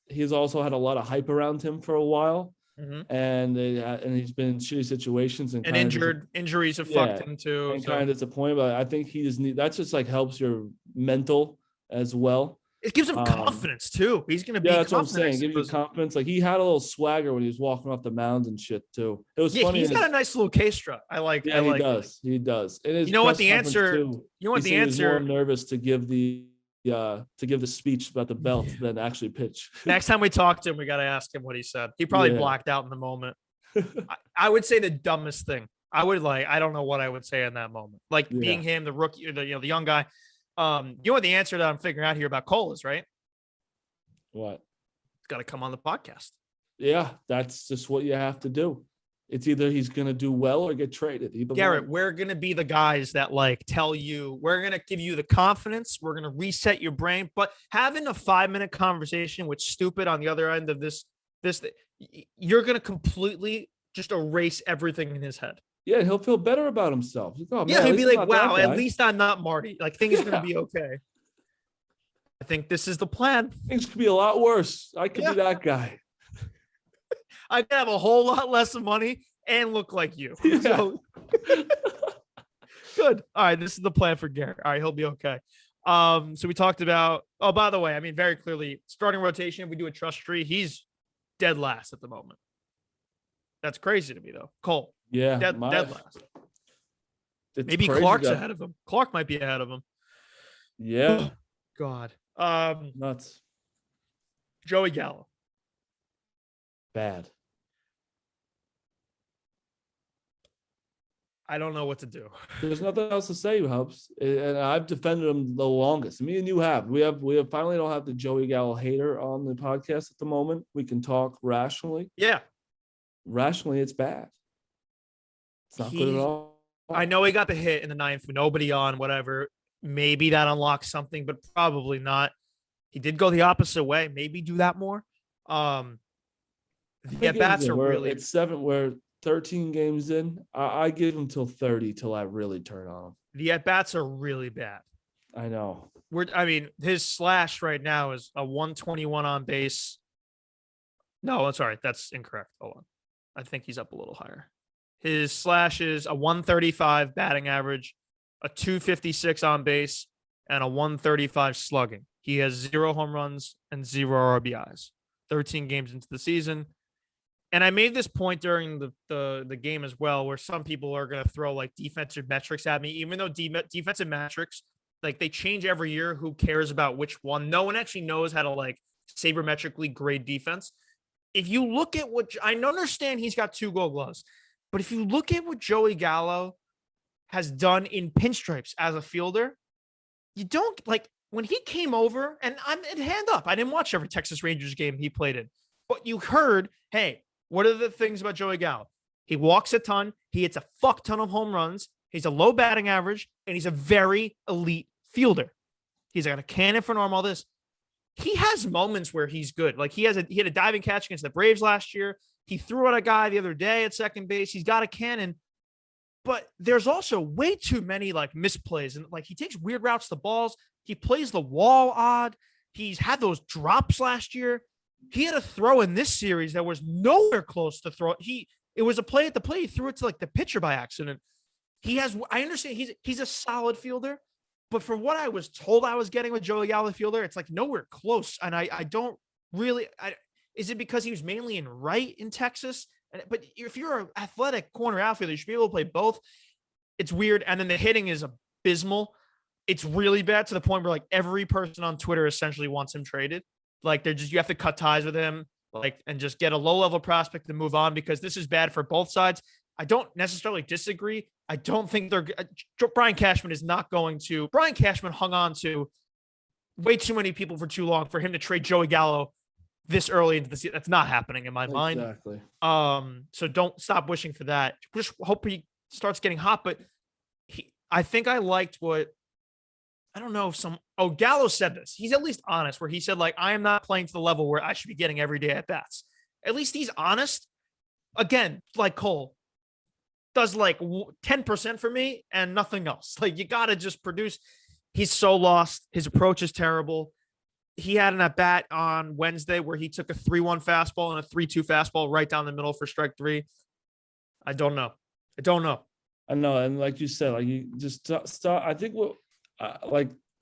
Speaker 2: He's also had a lot of hype around him for a while, and he's been in shitty situations and
Speaker 1: injuries have fucked him too.
Speaker 2: And kind of disappointed, but I think that just like helps your mental as well.
Speaker 1: It gives him confidence too. He's gonna be.
Speaker 2: Yeah, that's what I'm saying. Gives you confidence. Like he had a little swagger when he was walking off the mound and shit too. It was funny.
Speaker 1: He's got a nice little K-strut. I like.
Speaker 2: Yeah, he does. He does.
Speaker 1: You know what the answer? You know what the answer?
Speaker 2: He was more nervous to give the speech about the belt than actually pitch.
Speaker 1: Next time we talk to him, we got to ask him what he said. He probably blacked out in the moment. I would say the dumbest thing. I don't know what I would say in that moment. Like being him, the rookie, the young guy. You know what the answer that I'm figuring out here about Cole is, right?
Speaker 2: What?
Speaker 1: It's got to come on the podcast.
Speaker 2: Yeah, that's just what you have to do. It's either he's going to do well or get traded.
Speaker 1: Gerrit, we're going to be the guys that like tell you, we're going to give you the confidence. We're going to reset your brain. But having a 5-minute conversation with stupid on the other end of this, you're going to completely just erase everything in his head.
Speaker 2: Yeah, he'll feel better about himself.
Speaker 1: He'll be like, wow, at least I'm not Marty. Like things are going to be okay. I think this is the plan.
Speaker 2: Things could be a lot worse. I could be that guy.
Speaker 1: I could have a whole lot less money and look like you. Yeah. So, good. All right. This is the plan for Gerrit. All right. He'll be okay. So we talked about, by the way, I mean, very clearly starting rotation. If we do a trust tree, he's dead last at the moment. That's crazy to me though. Cole.
Speaker 2: Yeah.
Speaker 1: Dead last. Maybe Clark's ahead of him. Clark might be ahead of him.
Speaker 2: Yeah.
Speaker 1: God.
Speaker 2: Nuts.
Speaker 1: Joey Gallo.
Speaker 2: Bad.
Speaker 1: I don't know what to do.
Speaker 2: There's nothing else to say, Hubs. And I've defended him the longest. Me and you have. We have finally don't have the Joey Gallo hater on the podcast at the moment. We can talk rationally.
Speaker 1: Yeah.
Speaker 2: Rationally, it's bad. It's not good at all.
Speaker 1: I know he got the hit in the 9th with nobody on, whatever. Maybe that unlocks something, but probably not. He did go the opposite way. Maybe do that more. The at-bats are really...
Speaker 2: It's 7. We're 13 games in. I give him till 30 till I really turn on him.
Speaker 1: The at-bats are really bad.
Speaker 2: I know.
Speaker 1: His slash right now is a 121 on base. No, I'm sorry. That's incorrect. Hold on. I think he's up a little higher. His slash is a 135 batting average, a 256 on base, and a 135 slugging. He has 0 home runs and 0 RBIs. 13 games into the season. And I made this point during the game as well, where some people are going to throw like defensive metrics at me, even though defensive metrics, like they change every year. Who cares about which one? No one actually knows how to like sabermetrically grade defense. If you look at what I understand, he's got 2 Gold Gloves, but if you look at what Joey Gallo has done in pinstripes as a fielder, you don't like when he came over, and I'm hand up. I didn't watch every Texas Rangers game he played in, but you heard, hey, what are the things about Joey Gallo? He walks a ton. He hits a fuck ton of home runs. He's a low batting average, and he's a very elite fielder. He's got a cannon for an arm, all this. he has moments where he's good. Like he had a diving catch against the Braves last year. He threw out a guy the other day at second base. He's got a cannon, but there's also way too many like misplays. And like he takes weird routes to balls. He plays the wall odd. He's had those drops last year. He had a throw in this series that was nowhere close to throw. It was a play at the plate. He threw it to like the pitcher by accident. I understand he's a solid fielder, but for what I was told I was getting with Joey Gallo fielder, it's like nowhere close. And I don't really, is it because he was mainly in right in Texas? But if you're an athletic corner outfielder, you should be able to play both. It's weird. And then the hitting is abysmal. It's really bad to the point where like every person on Twitter essentially wants him traded. Like you have to cut ties with him, like, and just get a low level prospect to move on because this is bad for both sides. I don't necessarily disagree. I don't think Brian Cashman is not going to. Brian Cashman hung on to way too many people for too long for him to trade Joey Gallo this early into the season. That's not happening in my mind.
Speaker 2: Exactly.
Speaker 1: So don't stop wishing for that. Just hope he starts getting hot. But I think I liked what, I don't know if Gallo said this. He's at least honest where he said like, I am not playing to the level where I should be getting every day at bats. At least he's honest. Again, like Cole does like 10% for me and nothing else. Like you got to just produce. He's so lost. His approach is terrible. He had an at bat on Wednesday where he took a 3-1 fastball and a 3-2 fastball right down the middle for strike 3. I don't know.
Speaker 2: I know. And like you said, like you just start. I think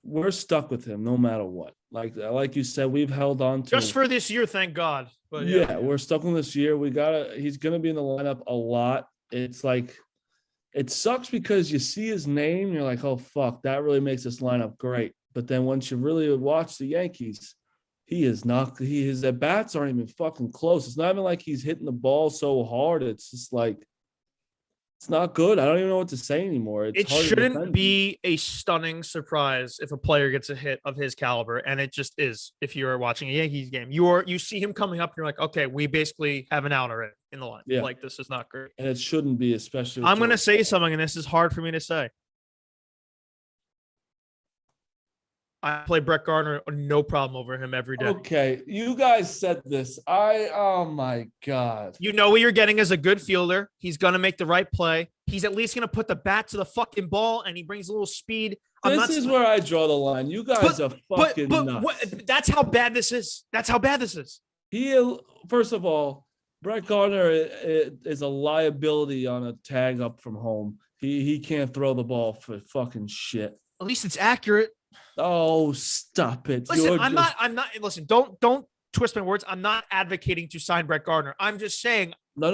Speaker 2: we're stuck with him no matter what. Like you said, we've held on to
Speaker 1: just for this year, thank God. But
Speaker 2: yeah, we're stuck on this year. He's gonna be in the lineup a lot. It's like it sucks because you see his name, you're like, oh fuck, that really makes this lineup great. But then once you really watch the Yankees, his at bats aren't even fucking close. It's not even like he's hitting the ball so hard. It's just like it's not good. I don't even know what to say anymore.
Speaker 1: It shouldn't be a stunning surprise if a player gets a hit of his caliber, and it just is. If you're watching a Yankees game, you see him coming up, and you're like, okay, we basically have an out already in the line. Yeah. Like this is not great,
Speaker 2: and it shouldn't be, especially.
Speaker 1: I'm going to say something, and this is hard for me to say. I play Brett Gardner, no problem over him every day.
Speaker 2: Okay, you guys said this. Oh my God.
Speaker 1: You know what you're getting as a good fielder. He's going to make the right play. He's at least going to put the bat to the fucking ball, and he brings a little speed.
Speaker 2: This is where I draw the line. You guys are fucking nuts.
Speaker 1: That's how bad this is.
Speaker 2: First of all, Brett Gardner is a liability on a tag up from home. He can't throw the ball for fucking shit.
Speaker 1: At least it's accurate.
Speaker 2: Oh, stop it.
Speaker 1: Listen, I'm not listen, don't twist my words. I'm not advocating to sign Brett Gardner. I'm just saying
Speaker 2: No,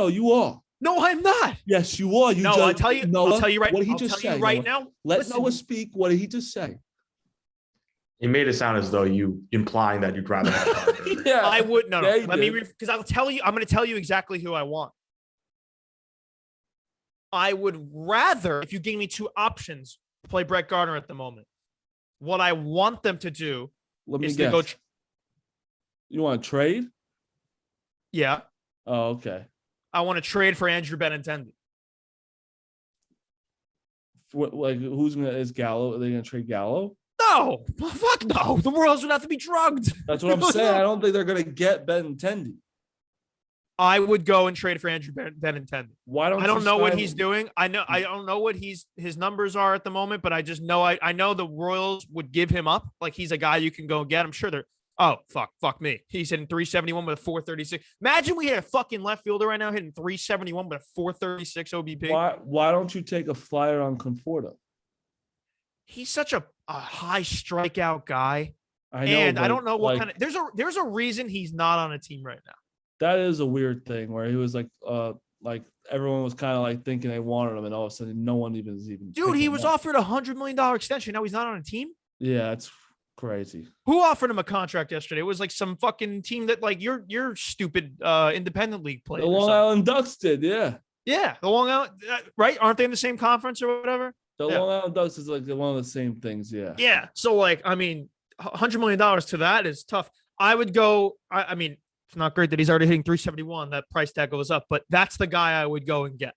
Speaker 2: you are.
Speaker 1: No, I'm not.
Speaker 2: Yes, you are.
Speaker 1: I'll tell you right.
Speaker 2: What did he just say?
Speaker 1: Right now.
Speaker 2: Let Noah speak. What did he just say?
Speaker 3: It made it sound as though you implying that you'd rather have Gardner.
Speaker 1: Yeah, I would. No. Let me because I'll tell you. I'm going to tell you exactly who I want. I would rather, if you gave me two options, play Brett Gardner at the moment. What I want them to do is to go.
Speaker 2: You want to trade?
Speaker 1: Yeah.
Speaker 2: Oh, okay.
Speaker 1: I want to trade for Andrew Benintendi.
Speaker 2: Is Gallo? Are they gonna trade Gallo?
Speaker 1: No, fuck no. The Royals would have to be drugged.
Speaker 2: That's what I'm saying. I don't think they're gonna get Benintendi.
Speaker 1: I would go and trade for Andrew Benintendi.
Speaker 2: Why don't
Speaker 1: I don't know what he's doing. I don't know what his numbers are at the moment, but I just know I know the Royals would give him up. Like he's a guy you can go get. I'm sure they're. Oh fuck me. He's hitting 371 with a 436. Imagine we had a fucking left fielder right now hitting 371 with a 436 OBP.
Speaker 2: Why don't you take a flyer on Conforto?
Speaker 1: He's such a high strikeout guy.
Speaker 2: I know,
Speaker 1: I don't know what kind of. There's a reason he's not on a team right now.
Speaker 2: That is a weird thing where he was like everyone was kind of like thinking they wanted him, and all of a sudden no one even is even.
Speaker 1: Dude, he was offered $100 million extension. Now he's not on a team.
Speaker 2: Yeah, it's crazy.
Speaker 1: Who offered him a contract yesterday? It was like some fucking team that like your stupid independent league played.
Speaker 2: The Long Island Ducks did, yeah.
Speaker 1: Yeah, the Long Island, right? Aren't they in the same conference or whatever?
Speaker 2: The Long Island Ducks is like one of the same things, yeah.
Speaker 1: Yeah. So like, I mean, $100 million to that is tough. I would go. I mean, it's not great that he's already hitting 371. That price tag goes up, but that's the guy I would go and get.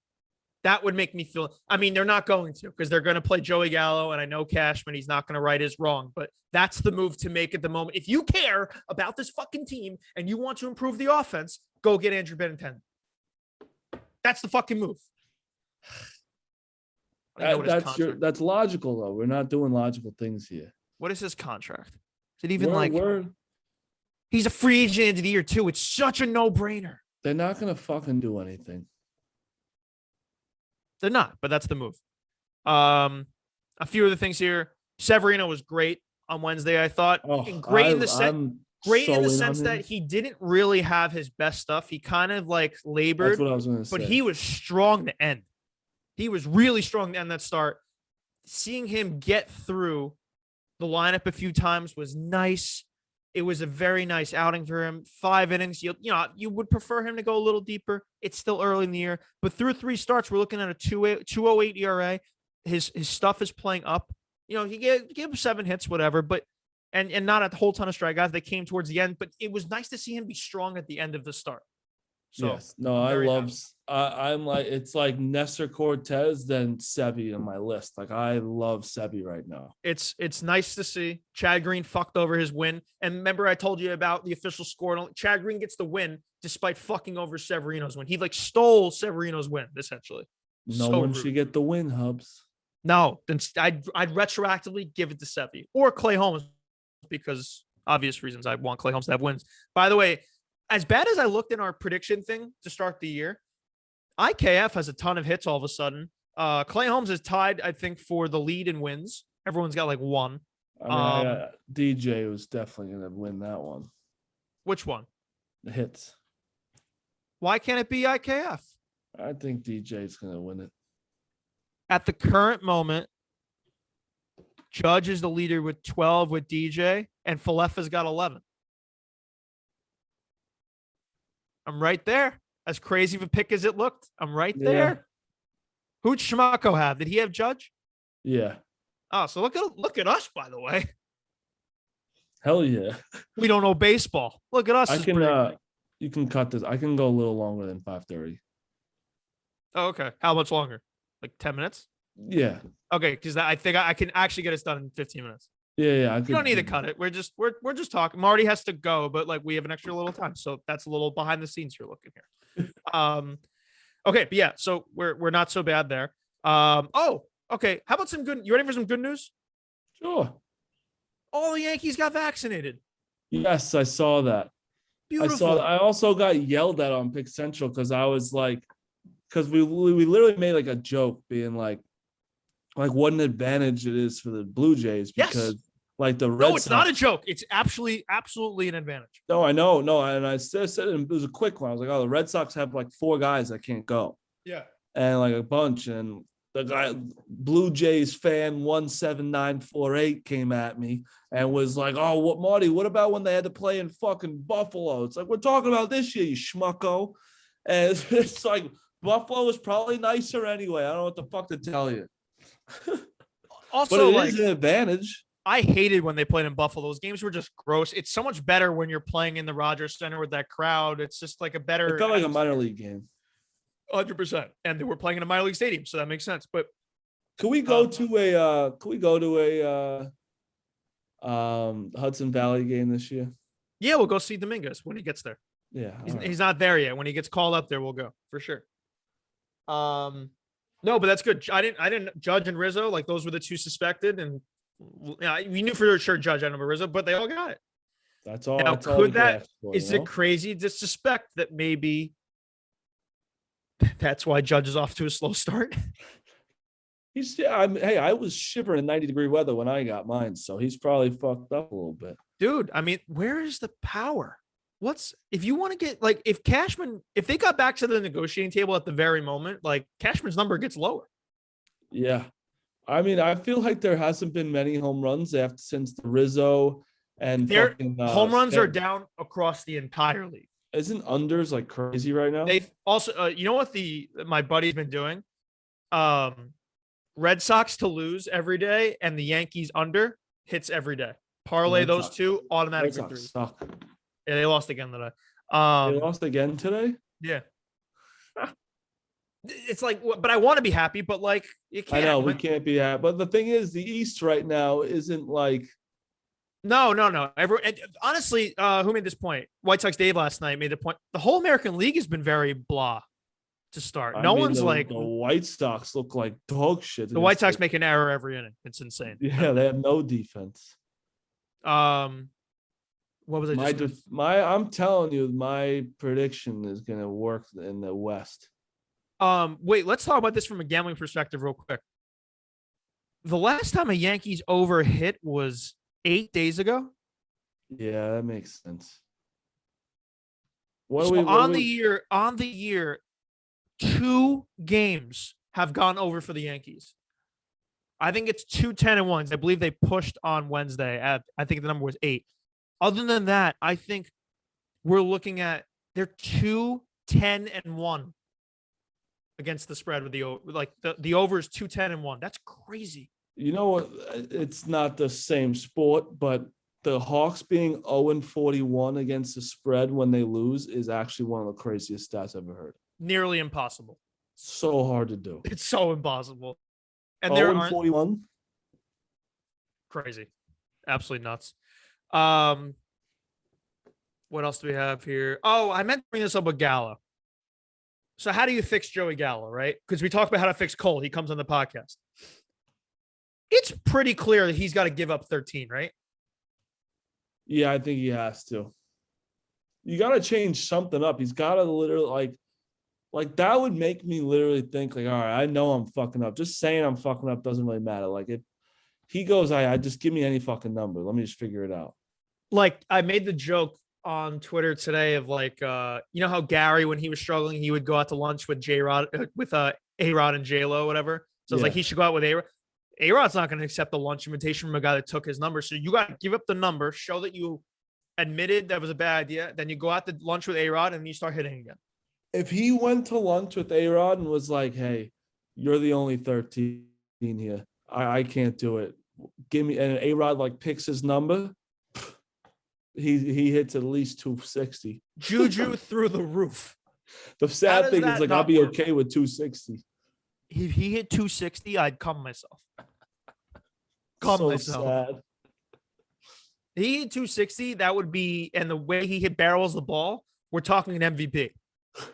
Speaker 1: That would make me feel. I mean, they're not going to because they're going to play Joey Gallo, and I know Cashman. He's not going to right his wrong, but that's the move to make at the moment. If you care about this fucking team and you want to improve the offense, go get Andrew Benintendi. That's the fucking move.
Speaker 2: That's logical though. We're not doing logical things here.
Speaker 1: What is his contract? Is it even he's a free agent into the year too? It's such a no-brainer.
Speaker 2: They're not gonna fucking do anything.
Speaker 1: They're not, but that's the move. A few of the things here. Severino was great on Wednesday, I thought. Great in the sense that he didn't really have his best stuff. He kind of like labored.
Speaker 2: That's what I was gonna say.
Speaker 1: But he was strong to end. He was really strong to end that start. Seeing him get through the lineup a few times was nice. It was a very nice outing for him. 5 innings. You would prefer him to go a little deeper. It's still early in the year, but through 3 starts, we're looking at a 2.08 ERA. His stuff is playing up. He gave him 7 hits, whatever, but and not a whole ton of strikeouts. They came towards the end, but it was nice to see him be strong at the end of the start. So,
Speaker 2: yes, no, I love. I'm like, it's like Nestor Cortez then Sevy on my list. Like I love Sevy right now.
Speaker 1: It's nice to see. Chad Green fucked over his win, and remember I told you about the official score. Chad Green gets the win despite fucking over Severino's win. He like stole Severino's win essentially.
Speaker 2: No one should get the win, Hubs.
Speaker 1: No, then I'd retroactively give it to Sevy or Clay Holmes because obvious reasons I want Clay Holmes to have wins. By the way, as bad as I looked in our prediction thing to start the year, IKF has a ton of hits all of a sudden. Clay Holmes is tied, I think, for the lead in wins. Everyone's got like 1.
Speaker 2: I mean, DJ was definitely going to win that one.
Speaker 1: Which one?
Speaker 2: The hits.
Speaker 1: Why can't it be IKF?
Speaker 2: I think DJ's going to win it.
Speaker 1: At the current moment, Judge is the leader with 12 with DJ, and Falefa's got 11. I'm right there. As crazy of a pick as it looked, I'm right there.
Speaker 2: Yeah.
Speaker 1: Who'd Schmacko have? Did he have Judge?
Speaker 2: Yeah.
Speaker 1: Oh, so look at us, by the way.
Speaker 2: Hell yeah.
Speaker 1: We don't know baseball. Look at us.
Speaker 2: You can cut this. I can go a little longer than 5:30.
Speaker 1: Oh, okay. How much longer? Like 10 minutes?
Speaker 2: Yeah.
Speaker 1: Okay, because I think I can actually get us done in 15 minutes.
Speaker 2: Yeah.
Speaker 1: You don't need to cut it. We're just talking. Marty has to go, but like we have an extra little time, so that's a little behind the scenes you're looking here. Okay, but yeah, so we're not so bad there. Okay. How about some good? You ready for some good news?
Speaker 2: Sure.
Speaker 1: All the Yankees got vaccinated.
Speaker 2: Yes, I saw that.
Speaker 1: Beautiful.
Speaker 2: I also got yelled at on Pick Central because I was like, because we literally made like a joke being like what an advantage it is for the Blue Jays because like the Red Sox.
Speaker 1: No, it's not a joke. It's absolutely an advantage.
Speaker 2: No, I know. No, and I said it was a quick one. I was like, oh, the Red Sox have like 4 guys that can't go.
Speaker 1: Yeah.
Speaker 2: And like a bunch. And the guy, Blue Jays fan 17948 came at me and was like, oh, Marty, what about when they had to play in fucking Buffalo? It's like, we're talking about this year, you schmucko. And it's like, Buffalo is probably nicer anyway. I don't know what the fuck to tell you.
Speaker 1: Also,
Speaker 2: but it is an advantage.
Speaker 1: I hated when they played in Buffalo. Those games were just gross. It's so much better when you're playing in the Rogers Center with that crowd. It's just like a better.
Speaker 2: It felt like a minor league game.
Speaker 1: 100%. And they were playing in a minor league stadium, so that makes sense. But
Speaker 2: could we go to a Hudson Valley game this year?
Speaker 1: Yeah, we'll go see Dominguez when he gets there.
Speaker 2: Yeah.
Speaker 1: He's not there yet. When he gets called up there, we'll go for sure. No, but that's good. I didn't Judge and Rizzo, like those were the 2 suspected, and we knew for sure Judge and Rizzo, but they all got it.
Speaker 2: That's all.
Speaker 1: Now, is it crazy to suspect that maybe that's why Judge is off to a slow start?
Speaker 2: I was shivering in 90-degree weather when I got mine, so he's probably fucked up a little bit.
Speaker 1: Dude, I mean, where is the power? If you want to get like if they got back to the negotiating table at the very moment, like Cashman's number gets lower.
Speaker 2: Yeah. I mean, I feel like there hasn't been many home runs since the Rizzo and
Speaker 1: their home runs are down across the entire league.
Speaker 2: Isn't unders like crazy right now?
Speaker 1: They've also, you know what my buddy's been doing? Red Sox to lose every day and the Yankees under hits every day. Parlay those 2 automatic victories. Suck. Yeah, they lost again today.
Speaker 2: They lost again today?
Speaker 1: Yeah. It's like, but I want to be happy, but like you can't.
Speaker 2: I know we can't be happy. But the thing is, the East right now isn't like.
Speaker 1: No. Honestly, who made this point? White Sox Dave last night made the point. The whole American League has been very blah to start.
Speaker 2: I
Speaker 1: No
Speaker 2: mean,
Speaker 1: one's
Speaker 2: the,
Speaker 1: like
Speaker 2: the White Sox look like dog shit.
Speaker 1: the White Sox make an error every inning. It's insane.
Speaker 2: Yeah, they have no defense.
Speaker 1: What was I just?
Speaker 2: I'm telling you, my prediction is gonna work in the West.
Speaker 1: Wait, let's talk about this from a gambling perspective real quick. The last time a Yankees over hit was 8 days ago.
Speaker 2: Yeah, that makes sense.
Speaker 1: On the year, 2 games have gone over for the Yankees. I think it's 2 10-1s. I believe they pushed on Wednesday. I think the number was 8. Other than that, I think we're looking at they're 2 10-1 against the spread with the over is 2 10-1. That's crazy.
Speaker 2: You know what? It's not the same sport, but the Hawks being 0-41 against the spread when they lose is actually one of the craziest stats I've ever heard.
Speaker 1: Nearly impossible.
Speaker 2: So hard to do.
Speaker 1: It's so impossible. And
Speaker 2: 0-41?
Speaker 1: Crazy. Absolutely nuts. What else do we have here? Oh, I meant to bring this up with Gallo. So how do you fix Joey Gallo, right? Because we talked about how to fix Cole. He comes on the podcast. It's pretty clear that he's got to give up 13, right?
Speaker 2: Yeah, I think he has to. You got to change something up. He's got to literally like that would make me literally think like, all right, I know I'm fucking up. Just saying I'm fucking up doesn't really matter. Like if he goes, I just give me any fucking number. Let me just figure it out.
Speaker 1: Like I made the joke on Twitter today of like, you know how Gary, when he was struggling, he would go out to lunch with A-Rod and J-Lo, whatever. So it's like he should go out with A-Rod. A-Rod's not going to accept the lunch invitation from a guy that took his number. So you got to give up the number, show that you admitted that was a bad idea. Then you go out to lunch with A-Rod and you start hitting again.
Speaker 2: If he went to lunch with A-Rod and was like, hey, you're the only 13 here. I can't do it. Give me, and A-Rod like picks his number. He hits at least 260.
Speaker 1: Juju through the roof.
Speaker 2: The sad thing is like I'll be okay with 260.
Speaker 1: If he hit 260, I'd come myself. Sad. He hit 260, that would be, and the way he hit barrels the ball, we're talking an MVP.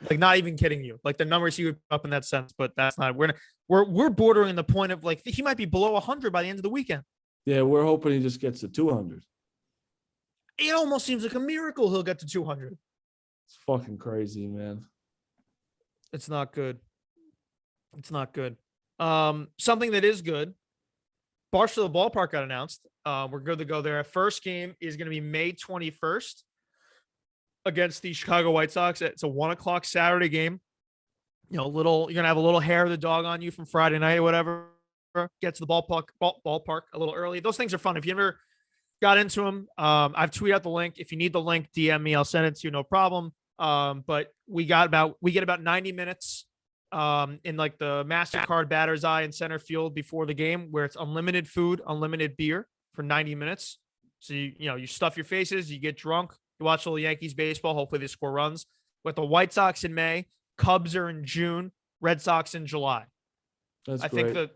Speaker 1: Like, not even kidding you. Like the numbers he would put up in that sense, but that's not. We're bordering the point of like he might be below 100 by the end of the weekend.
Speaker 2: Yeah, we're hoping he just gets to 200.
Speaker 1: It almost seems like a miracle he'll get to 200.
Speaker 2: It's fucking crazy, man.
Speaker 1: It's not good. It's not good. Something that is good. Barstool Ballpark got announced. We're good to go there. First game is going to be May 21st against the Chicago White Sox. It's a 1:00 Saturday game. You know, you're going to have a little hair of the dog on you from Friday night or whatever. Get to the ballpark a little early. Those things are fun. If you ever got into them, I've tweeted out the link. If you need the link, DM me. I'll send it to you. No problem. But we get about 90 minutes in like the MasterCard batter's eye in center field before the game, where it's unlimited food, unlimited beer for 90 minutes. So you stuff your faces, you get drunk, you watch a little Yankees baseball. Hopefully they score runs. With the White Sox in May, Cubs are in June, Red Sox in July.
Speaker 2: I
Speaker 1: think the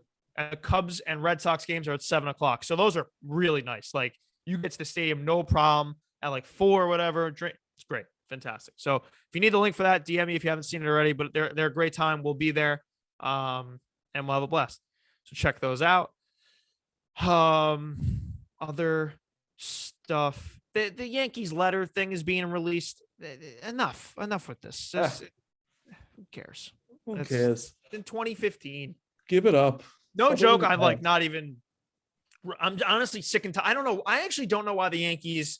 Speaker 1: Cubs and Red Sox games are at 7:00. So those are really nice. Like you get to the stadium, no problem at like 4 or whatever. It's great. Fantastic. So if you need the link for that, DM me if you haven't seen it already, but they're a great time. We'll be there. And we'll have a blast. So check those out. Other stuff. The Yankees letter thing is being released. Enough with this. Who cares?
Speaker 2: Who cares?
Speaker 1: In 2015.
Speaker 2: Give it up.
Speaker 1: No joke. I'm like not even. I'm honestly sick and tired. I don't know. I actually don't know why the Yankees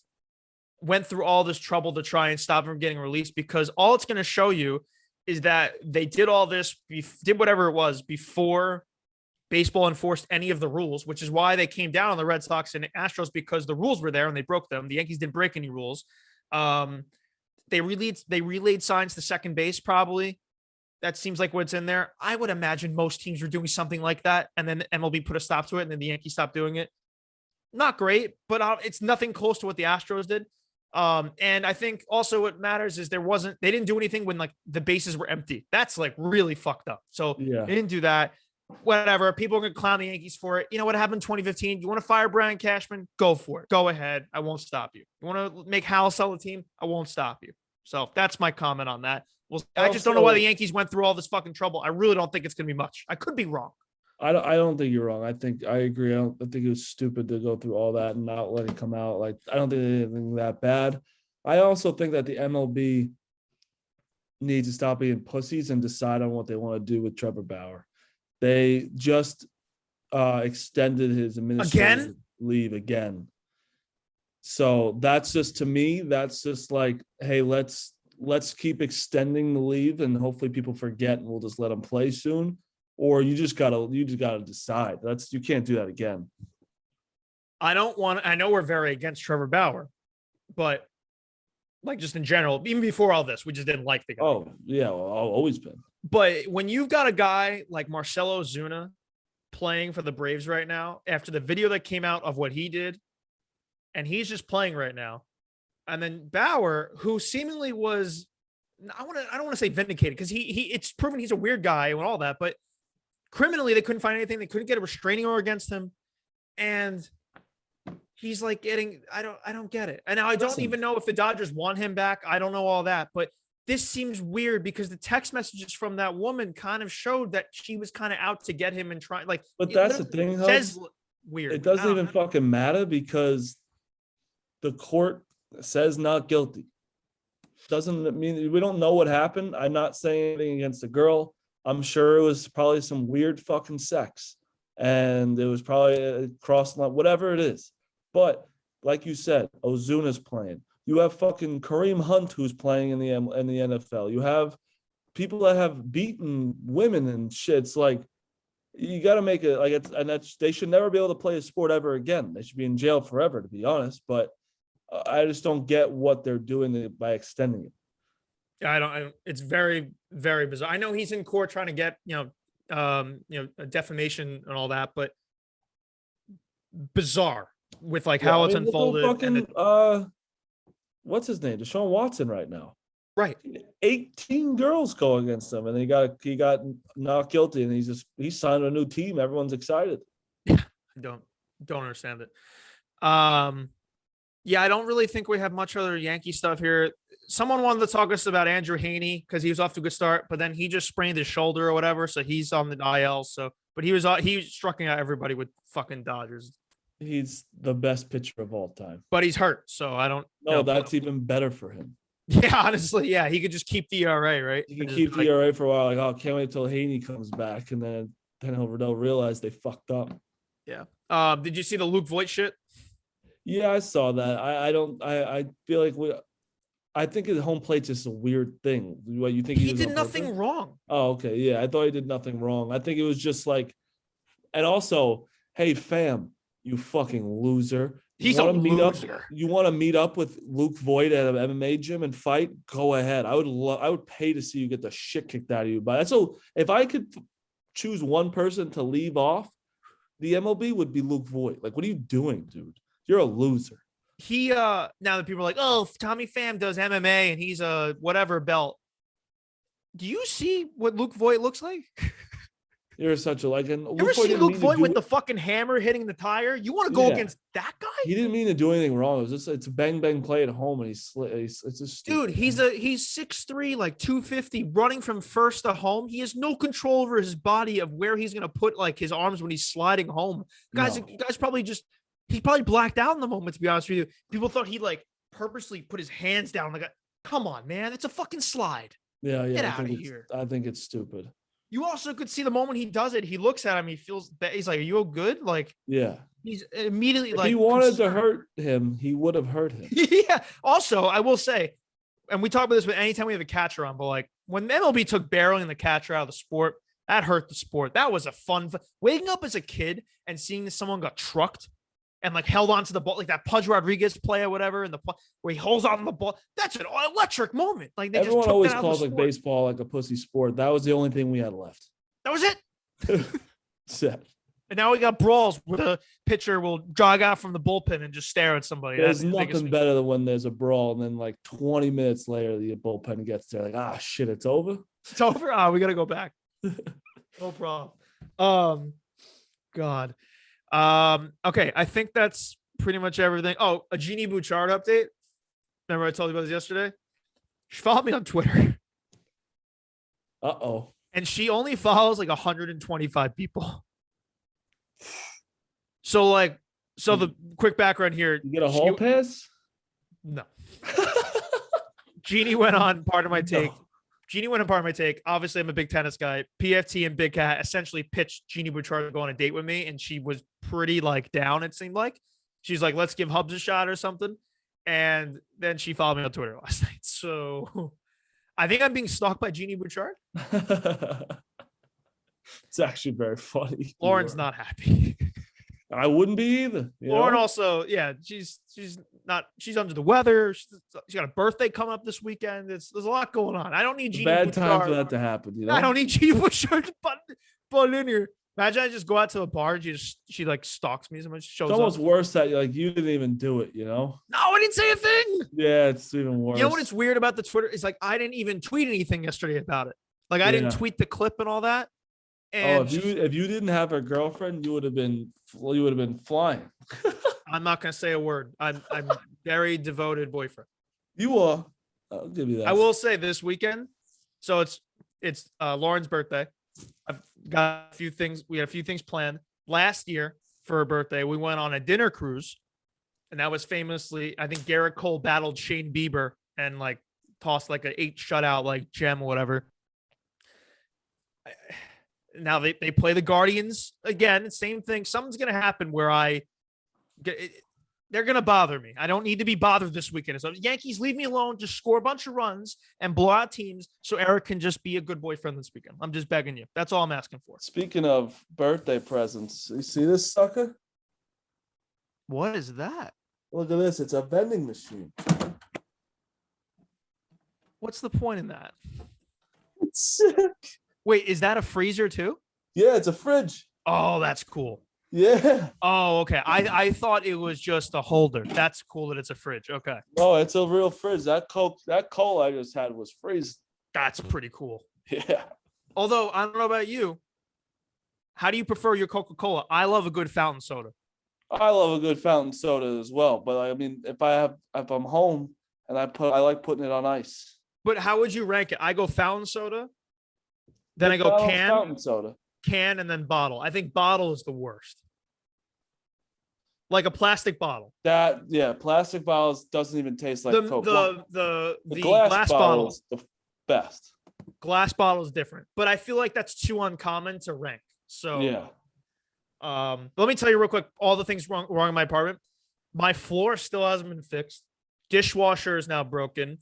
Speaker 1: went through all this trouble to try and stop him getting released, because all it's going to show you is that they did all this, did whatever it was before baseball enforced any of the rules, which is why they came down on the Red Sox and Astros, because the rules were there and they broke them. The Yankees didn't break any rules. They relayed signs to second base. Probably that seems like what's in there. I would imagine most teams were doing something like that, and then MLB put a stop to it, and then the Yankees stopped doing it. Not great, but it's nothing close to what the Astros did. And I think also what matters is they didn't do anything when like the bases were empty. That's like really fucked up. So
Speaker 2: Yeah.
Speaker 1: they didn't do that. Whatever. People are going to clown the Yankees for it. You know what happened in 2015? You want to fire Brian Cashman? Go for it. Go ahead. I won't stop you. You want to make Hal sell the team? I won't stop you. So that's my comment on that. Well, I just don't know why the Yankees went through all this fucking trouble. I really don't think it's going to be much. I could be wrong.
Speaker 2: I don't think you're wrong. I agree. I think it was stupid to go through all that and not let it come out. Like, I don't think there's anything that bad. I also think that the MLB needs to stop being pussies and decide on what they want to do with Trevor Bauer. They just extended his administrative leave again. So that's just, to me, that's just like, hey, let's keep extending the leave and hopefully people forget and we'll just let them play soon. Or you just gotta decide. You can't do that again.
Speaker 1: I know we're very against Trevor Bauer, but like just in general, even before all this, we just didn't like the guy.
Speaker 2: Oh, yeah, well, I've always been.
Speaker 1: But when you've got a guy like Marcelo Zuna playing for the Braves right now, after the video that came out of what he did, and he's just playing right now, and then Bauer, who seemingly was, I don't want to say vindicated because it's proven he's a weird guy and all that, but criminally they couldn't find anything. They couldn't get a restraining order against him, and he's like I don't get it. And now I don't even know if the Dodgers want him back. I don't know all that, but this seems weird because the text messages from that woman kind of showed that she was kind of out to get him and try like.
Speaker 2: But that's the thing,
Speaker 1: says weird.
Speaker 2: It doesn't even fucking matter because the court says not guilty. Doesn't mean we don't know what happened. I'm not saying anything against the girl. I'm sure it was probably some weird fucking sex, and it was probably a cross line, whatever it is. But like you said, Ozuna's playing. You have fucking Kareem Hunt who's playing in the NFL. You have people that have beaten women and shit. It's like you got to make it like it's, and that's, they should never be able to play a sport ever again. They should be in jail forever, to be honest. But I just don't get what they're doing by extending it.
Speaker 1: Yeah, I don't. It's very, very bizarre. I know he's in court trying to get a defamation and all that, but bizarre with like how it's unfolded.
Speaker 2: Fucking, what's his name? Deshaun Watson right now.
Speaker 1: Right.
Speaker 2: 18 girls go against him, and he got not guilty, and he signed a new team. Everyone's excited.
Speaker 1: Yeah, I don't understand it. Yeah, I don't really think we have much other Yankee stuff here. Someone wanted to talk to us about Andrew Haney because he was off to a good start, but then he just sprained his shoulder or whatever, so he's on the IL. So, but he was striking out everybody with fucking Dodgers.
Speaker 2: He's the best pitcher of all time,
Speaker 1: but he's hurt, so I don't.
Speaker 2: No, that's even better for him.
Speaker 1: Yeah, honestly, yeah, he could just keep the ERA, right?
Speaker 2: He can keep the ERA for a while. Like, oh, can't wait till Haney comes back, and then they'll realize they fucked up.
Speaker 1: Yeah. Did you see the Luke Voit shit?
Speaker 2: Yeah, I saw that. I feel like I think his home plate's just a weird thing. What you think
Speaker 1: he did nothing wrong?
Speaker 2: Oh, okay. Yeah, I thought he did nothing wrong. I think it was just like, and also, hey, fam, you fucking loser.
Speaker 1: He's a loser.
Speaker 2: You want to meet up with Luke Voit at an MMA gym and fight? Go ahead. I would pay to see you get the shit kicked out of you. But so if I could choose one person to leave off, the MLB would be Luke Voit. Like, what are you doing, dude? You're a loser.
Speaker 1: He now that people are like, oh, Tommy Pham does MMA and he's a whatever belt. Do you see what Luke Voit looks like?
Speaker 2: You're such a legend.
Speaker 1: You ever see Luke Voit with the fucking hammer hitting the tire? You want to go against that guy?
Speaker 2: He didn't mean to do anything wrong. It was just it's a bang bang play at home, and it's just
Speaker 1: dude. He's 6'3", like 250, running from first to home. He has no control over his body of where he's gonna put like his arms when he's sliding home. Guys probably just he probably blacked out in the moment. To be honest with you, people thought he like purposely put his hands down. Like, come on, man, it's a fucking slide.
Speaker 2: Yeah.
Speaker 1: Get out of here.
Speaker 2: I think it's stupid.
Speaker 1: You also could see the moment he does it, he looks at him, he feels bad. He's like, are you all good? Like,
Speaker 2: yeah.
Speaker 1: He's immediately like,
Speaker 2: if he wanted to hurt him, he would have hurt him.
Speaker 1: Yeah. Also, I will say, and we talk about this with anytime we have a catcher on, but like when MLB took barreling the catcher out of the sport, that hurt the sport. That was a fun, waking up as a kid and seeing that someone got trucked and like held onto the ball, like that Pudge Rodriguez play or whatever, and where he holds on the ball. That's an electric moment. Like
Speaker 2: everyone always calls like baseball like a pussy sport. That was the only thing we had left.
Speaker 1: That was it.
Speaker 2: Set.
Speaker 1: And now we got brawls where the pitcher will jog out from the bullpen and just stare at somebody.
Speaker 2: There's nothing better than when there's a brawl and then like 20 minutes later the bullpen gets there like, shit, it's over.
Speaker 1: It's over. We gotta go back. No problem. God. Okay, I think that's pretty much everything. Oh, a Jeannie Bouchard update. Remember I told you about this yesterday? She followed me on Twitter.
Speaker 2: Uh-oh.
Speaker 1: And she only follows like 125 people. So the quick background here.
Speaker 2: You get a hall pass?
Speaker 1: No. Jeannie went on part of my take.
Speaker 2: No.
Speaker 1: Jeannie went on part of my take. Obviously, I'm a big tennis guy. PFT and Big Cat essentially pitched Jeannie Bouchard to go on a date with me, and she was pretty like down, it seemed like. She's like, let's give Hubs a shot or something. And then she followed me on Twitter last night. So I think I'm being stalked by Jeannie Bouchard.
Speaker 2: It's actually very funny.
Speaker 1: Lauren's not happy.
Speaker 2: I wouldn't be either.
Speaker 1: Lauren also, yeah, she's under the weather. She's got a birthday coming up this weekend. There's a lot going on. I don't need Jeannie
Speaker 2: bad
Speaker 1: Bouchard.
Speaker 2: time for that to happen. You know?
Speaker 1: I don't need Jeannie Bouchard to butt in here. Imagine I just go out to a bar and she like stalks me so much. Shows
Speaker 2: it's almost
Speaker 1: up.
Speaker 2: worse that you didn't even do it, you know?
Speaker 1: No, I didn't say a thing.
Speaker 2: Yeah, it's even worse.
Speaker 1: You know what it's weird about the Twitter? It's like I didn't even tweet anything yesterday about it. Like I didn't tweet the clip and all that. And
Speaker 2: if you didn't have a girlfriend, you would have been flying.
Speaker 1: I'm not gonna say a word. I'm very devoted boyfriend.
Speaker 2: You are. I'll give you that.
Speaker 1: I will say this weekend. So it's Lauren's birthday. I've got a few things. We had a few things planned. Last year for her birthday, we went on a dinner cruise, and that was famously, I think Gerrit Cole battled Shane Bieber and like tossed like an 8 shutout like gem or whatever. Now they play the Guardians again. Same thing. Something's gonna happen where they're gonna bother me. I don't need to be bothered this weekend. So Yankees, leave me alone. Just score a bunch of runs and blow out teams, so Eric can just be a good boyfriend this weekend. I'm just begging you. That's all I'm asking for.
Speaker 2: Speaking of birthday presents, you see this sucker?
Speaker 1: What is that?
Speaker 2: Look at this. It's a vending machine.
Speaker 1: What's the point in that?
Speaker 2: It's sick.
Speaker 1: Wait, is that a freezer too?
Speaker 2: Yeah, it's a fridge.
Speaker 1: Oh, that's cool.
Speaker 2: Yeah.
Speaker 1: Oh, okay. I thought it was just a holder. That's cool that it's a fridge. Okay.
Speaker 2: No, it's a real fridge. That Coke I just had was freezing.
Speaker 1: That's pretty cool.
Speaker 2: Yeah.
Speaker 1: Although I don't know about you. How do you prefer your Coca-Cola? I love a good fountain soda.
Speaker 2: I love a good fountain soda as well. But I mean, if I'm home and I like putting it on ice.
Speaker 1: But how would you rank it? I go fountain soda. Then I go
Speaker 2: fountain soda.
Speaker 1: Can and then bottle. I think bottle is the worst. Like a plastic bottle.
Speaker 2: Plastic bottles doesn't even taste like Coke.
Speaker 1: The
Speaker 2: glass bottle is the best.
Speaker 1: Glass bottle is different, but I feel like that's too uncommon to rank. So
Speaker 2: yeah.
Speaker 1: Let me tell you real quick all the things wrong in my apartment. My floor still hasn't been fixed. Dishwasher is now broken.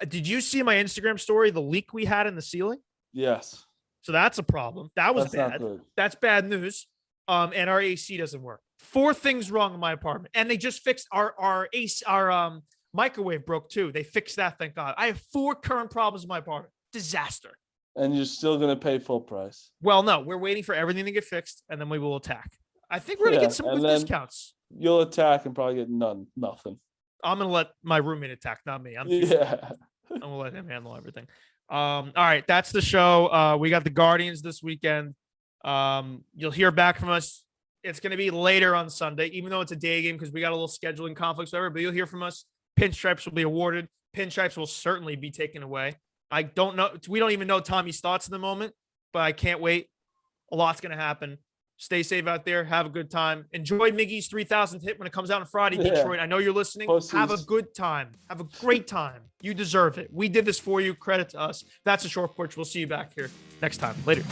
Speaker 1: Did you see my Instagram story, the leak we had in the ceiling?
Speaker 2: Yes.
Speaker 1: So that's a problem. That's bad.
Speaker 2: Not good.
Speaker 1: That's bad news. And our AC doesn't work. 4 things wrong in my apartment. And they just fixed our AC, our microwave broke too. They fixed that, thank God. I have 4 current problems in my apartment. Disaster.
Speaker 2: And you're still gonna pay full price.
Speaker 1: Well, no, we're waiting for everything to get fixed, and then we will attack. I think we're gonna get some good discounts.
Speaker 2: You'll attack and probably get nothing.
Speaker 1: I'm gonna let my roommate attack, not me. I'm gonna let him handle everything. All right, that's the show. We got the Guardians this weekend. You'll hear back from us. It's gonna be later on Sunday, even though it's a day game because we got a little scheduling conflicts, whatever. But you'll hear from us. Pinstripes will be awarded. Pinstripes will certainly be taken away. I don't know. We don't even know Tommy's thoughts in the moment, but I can't wait. A lot's gonna happen. Stay safe out there. Have a good time. Enjoy Miggy's 3,000th hit when it comes out on Friday, Detroit. I know you're listening. Have a good time. Have a great time. You deserve it. We did this for you. Credit to us. That's a short porch. We'll see you back here next time. Later.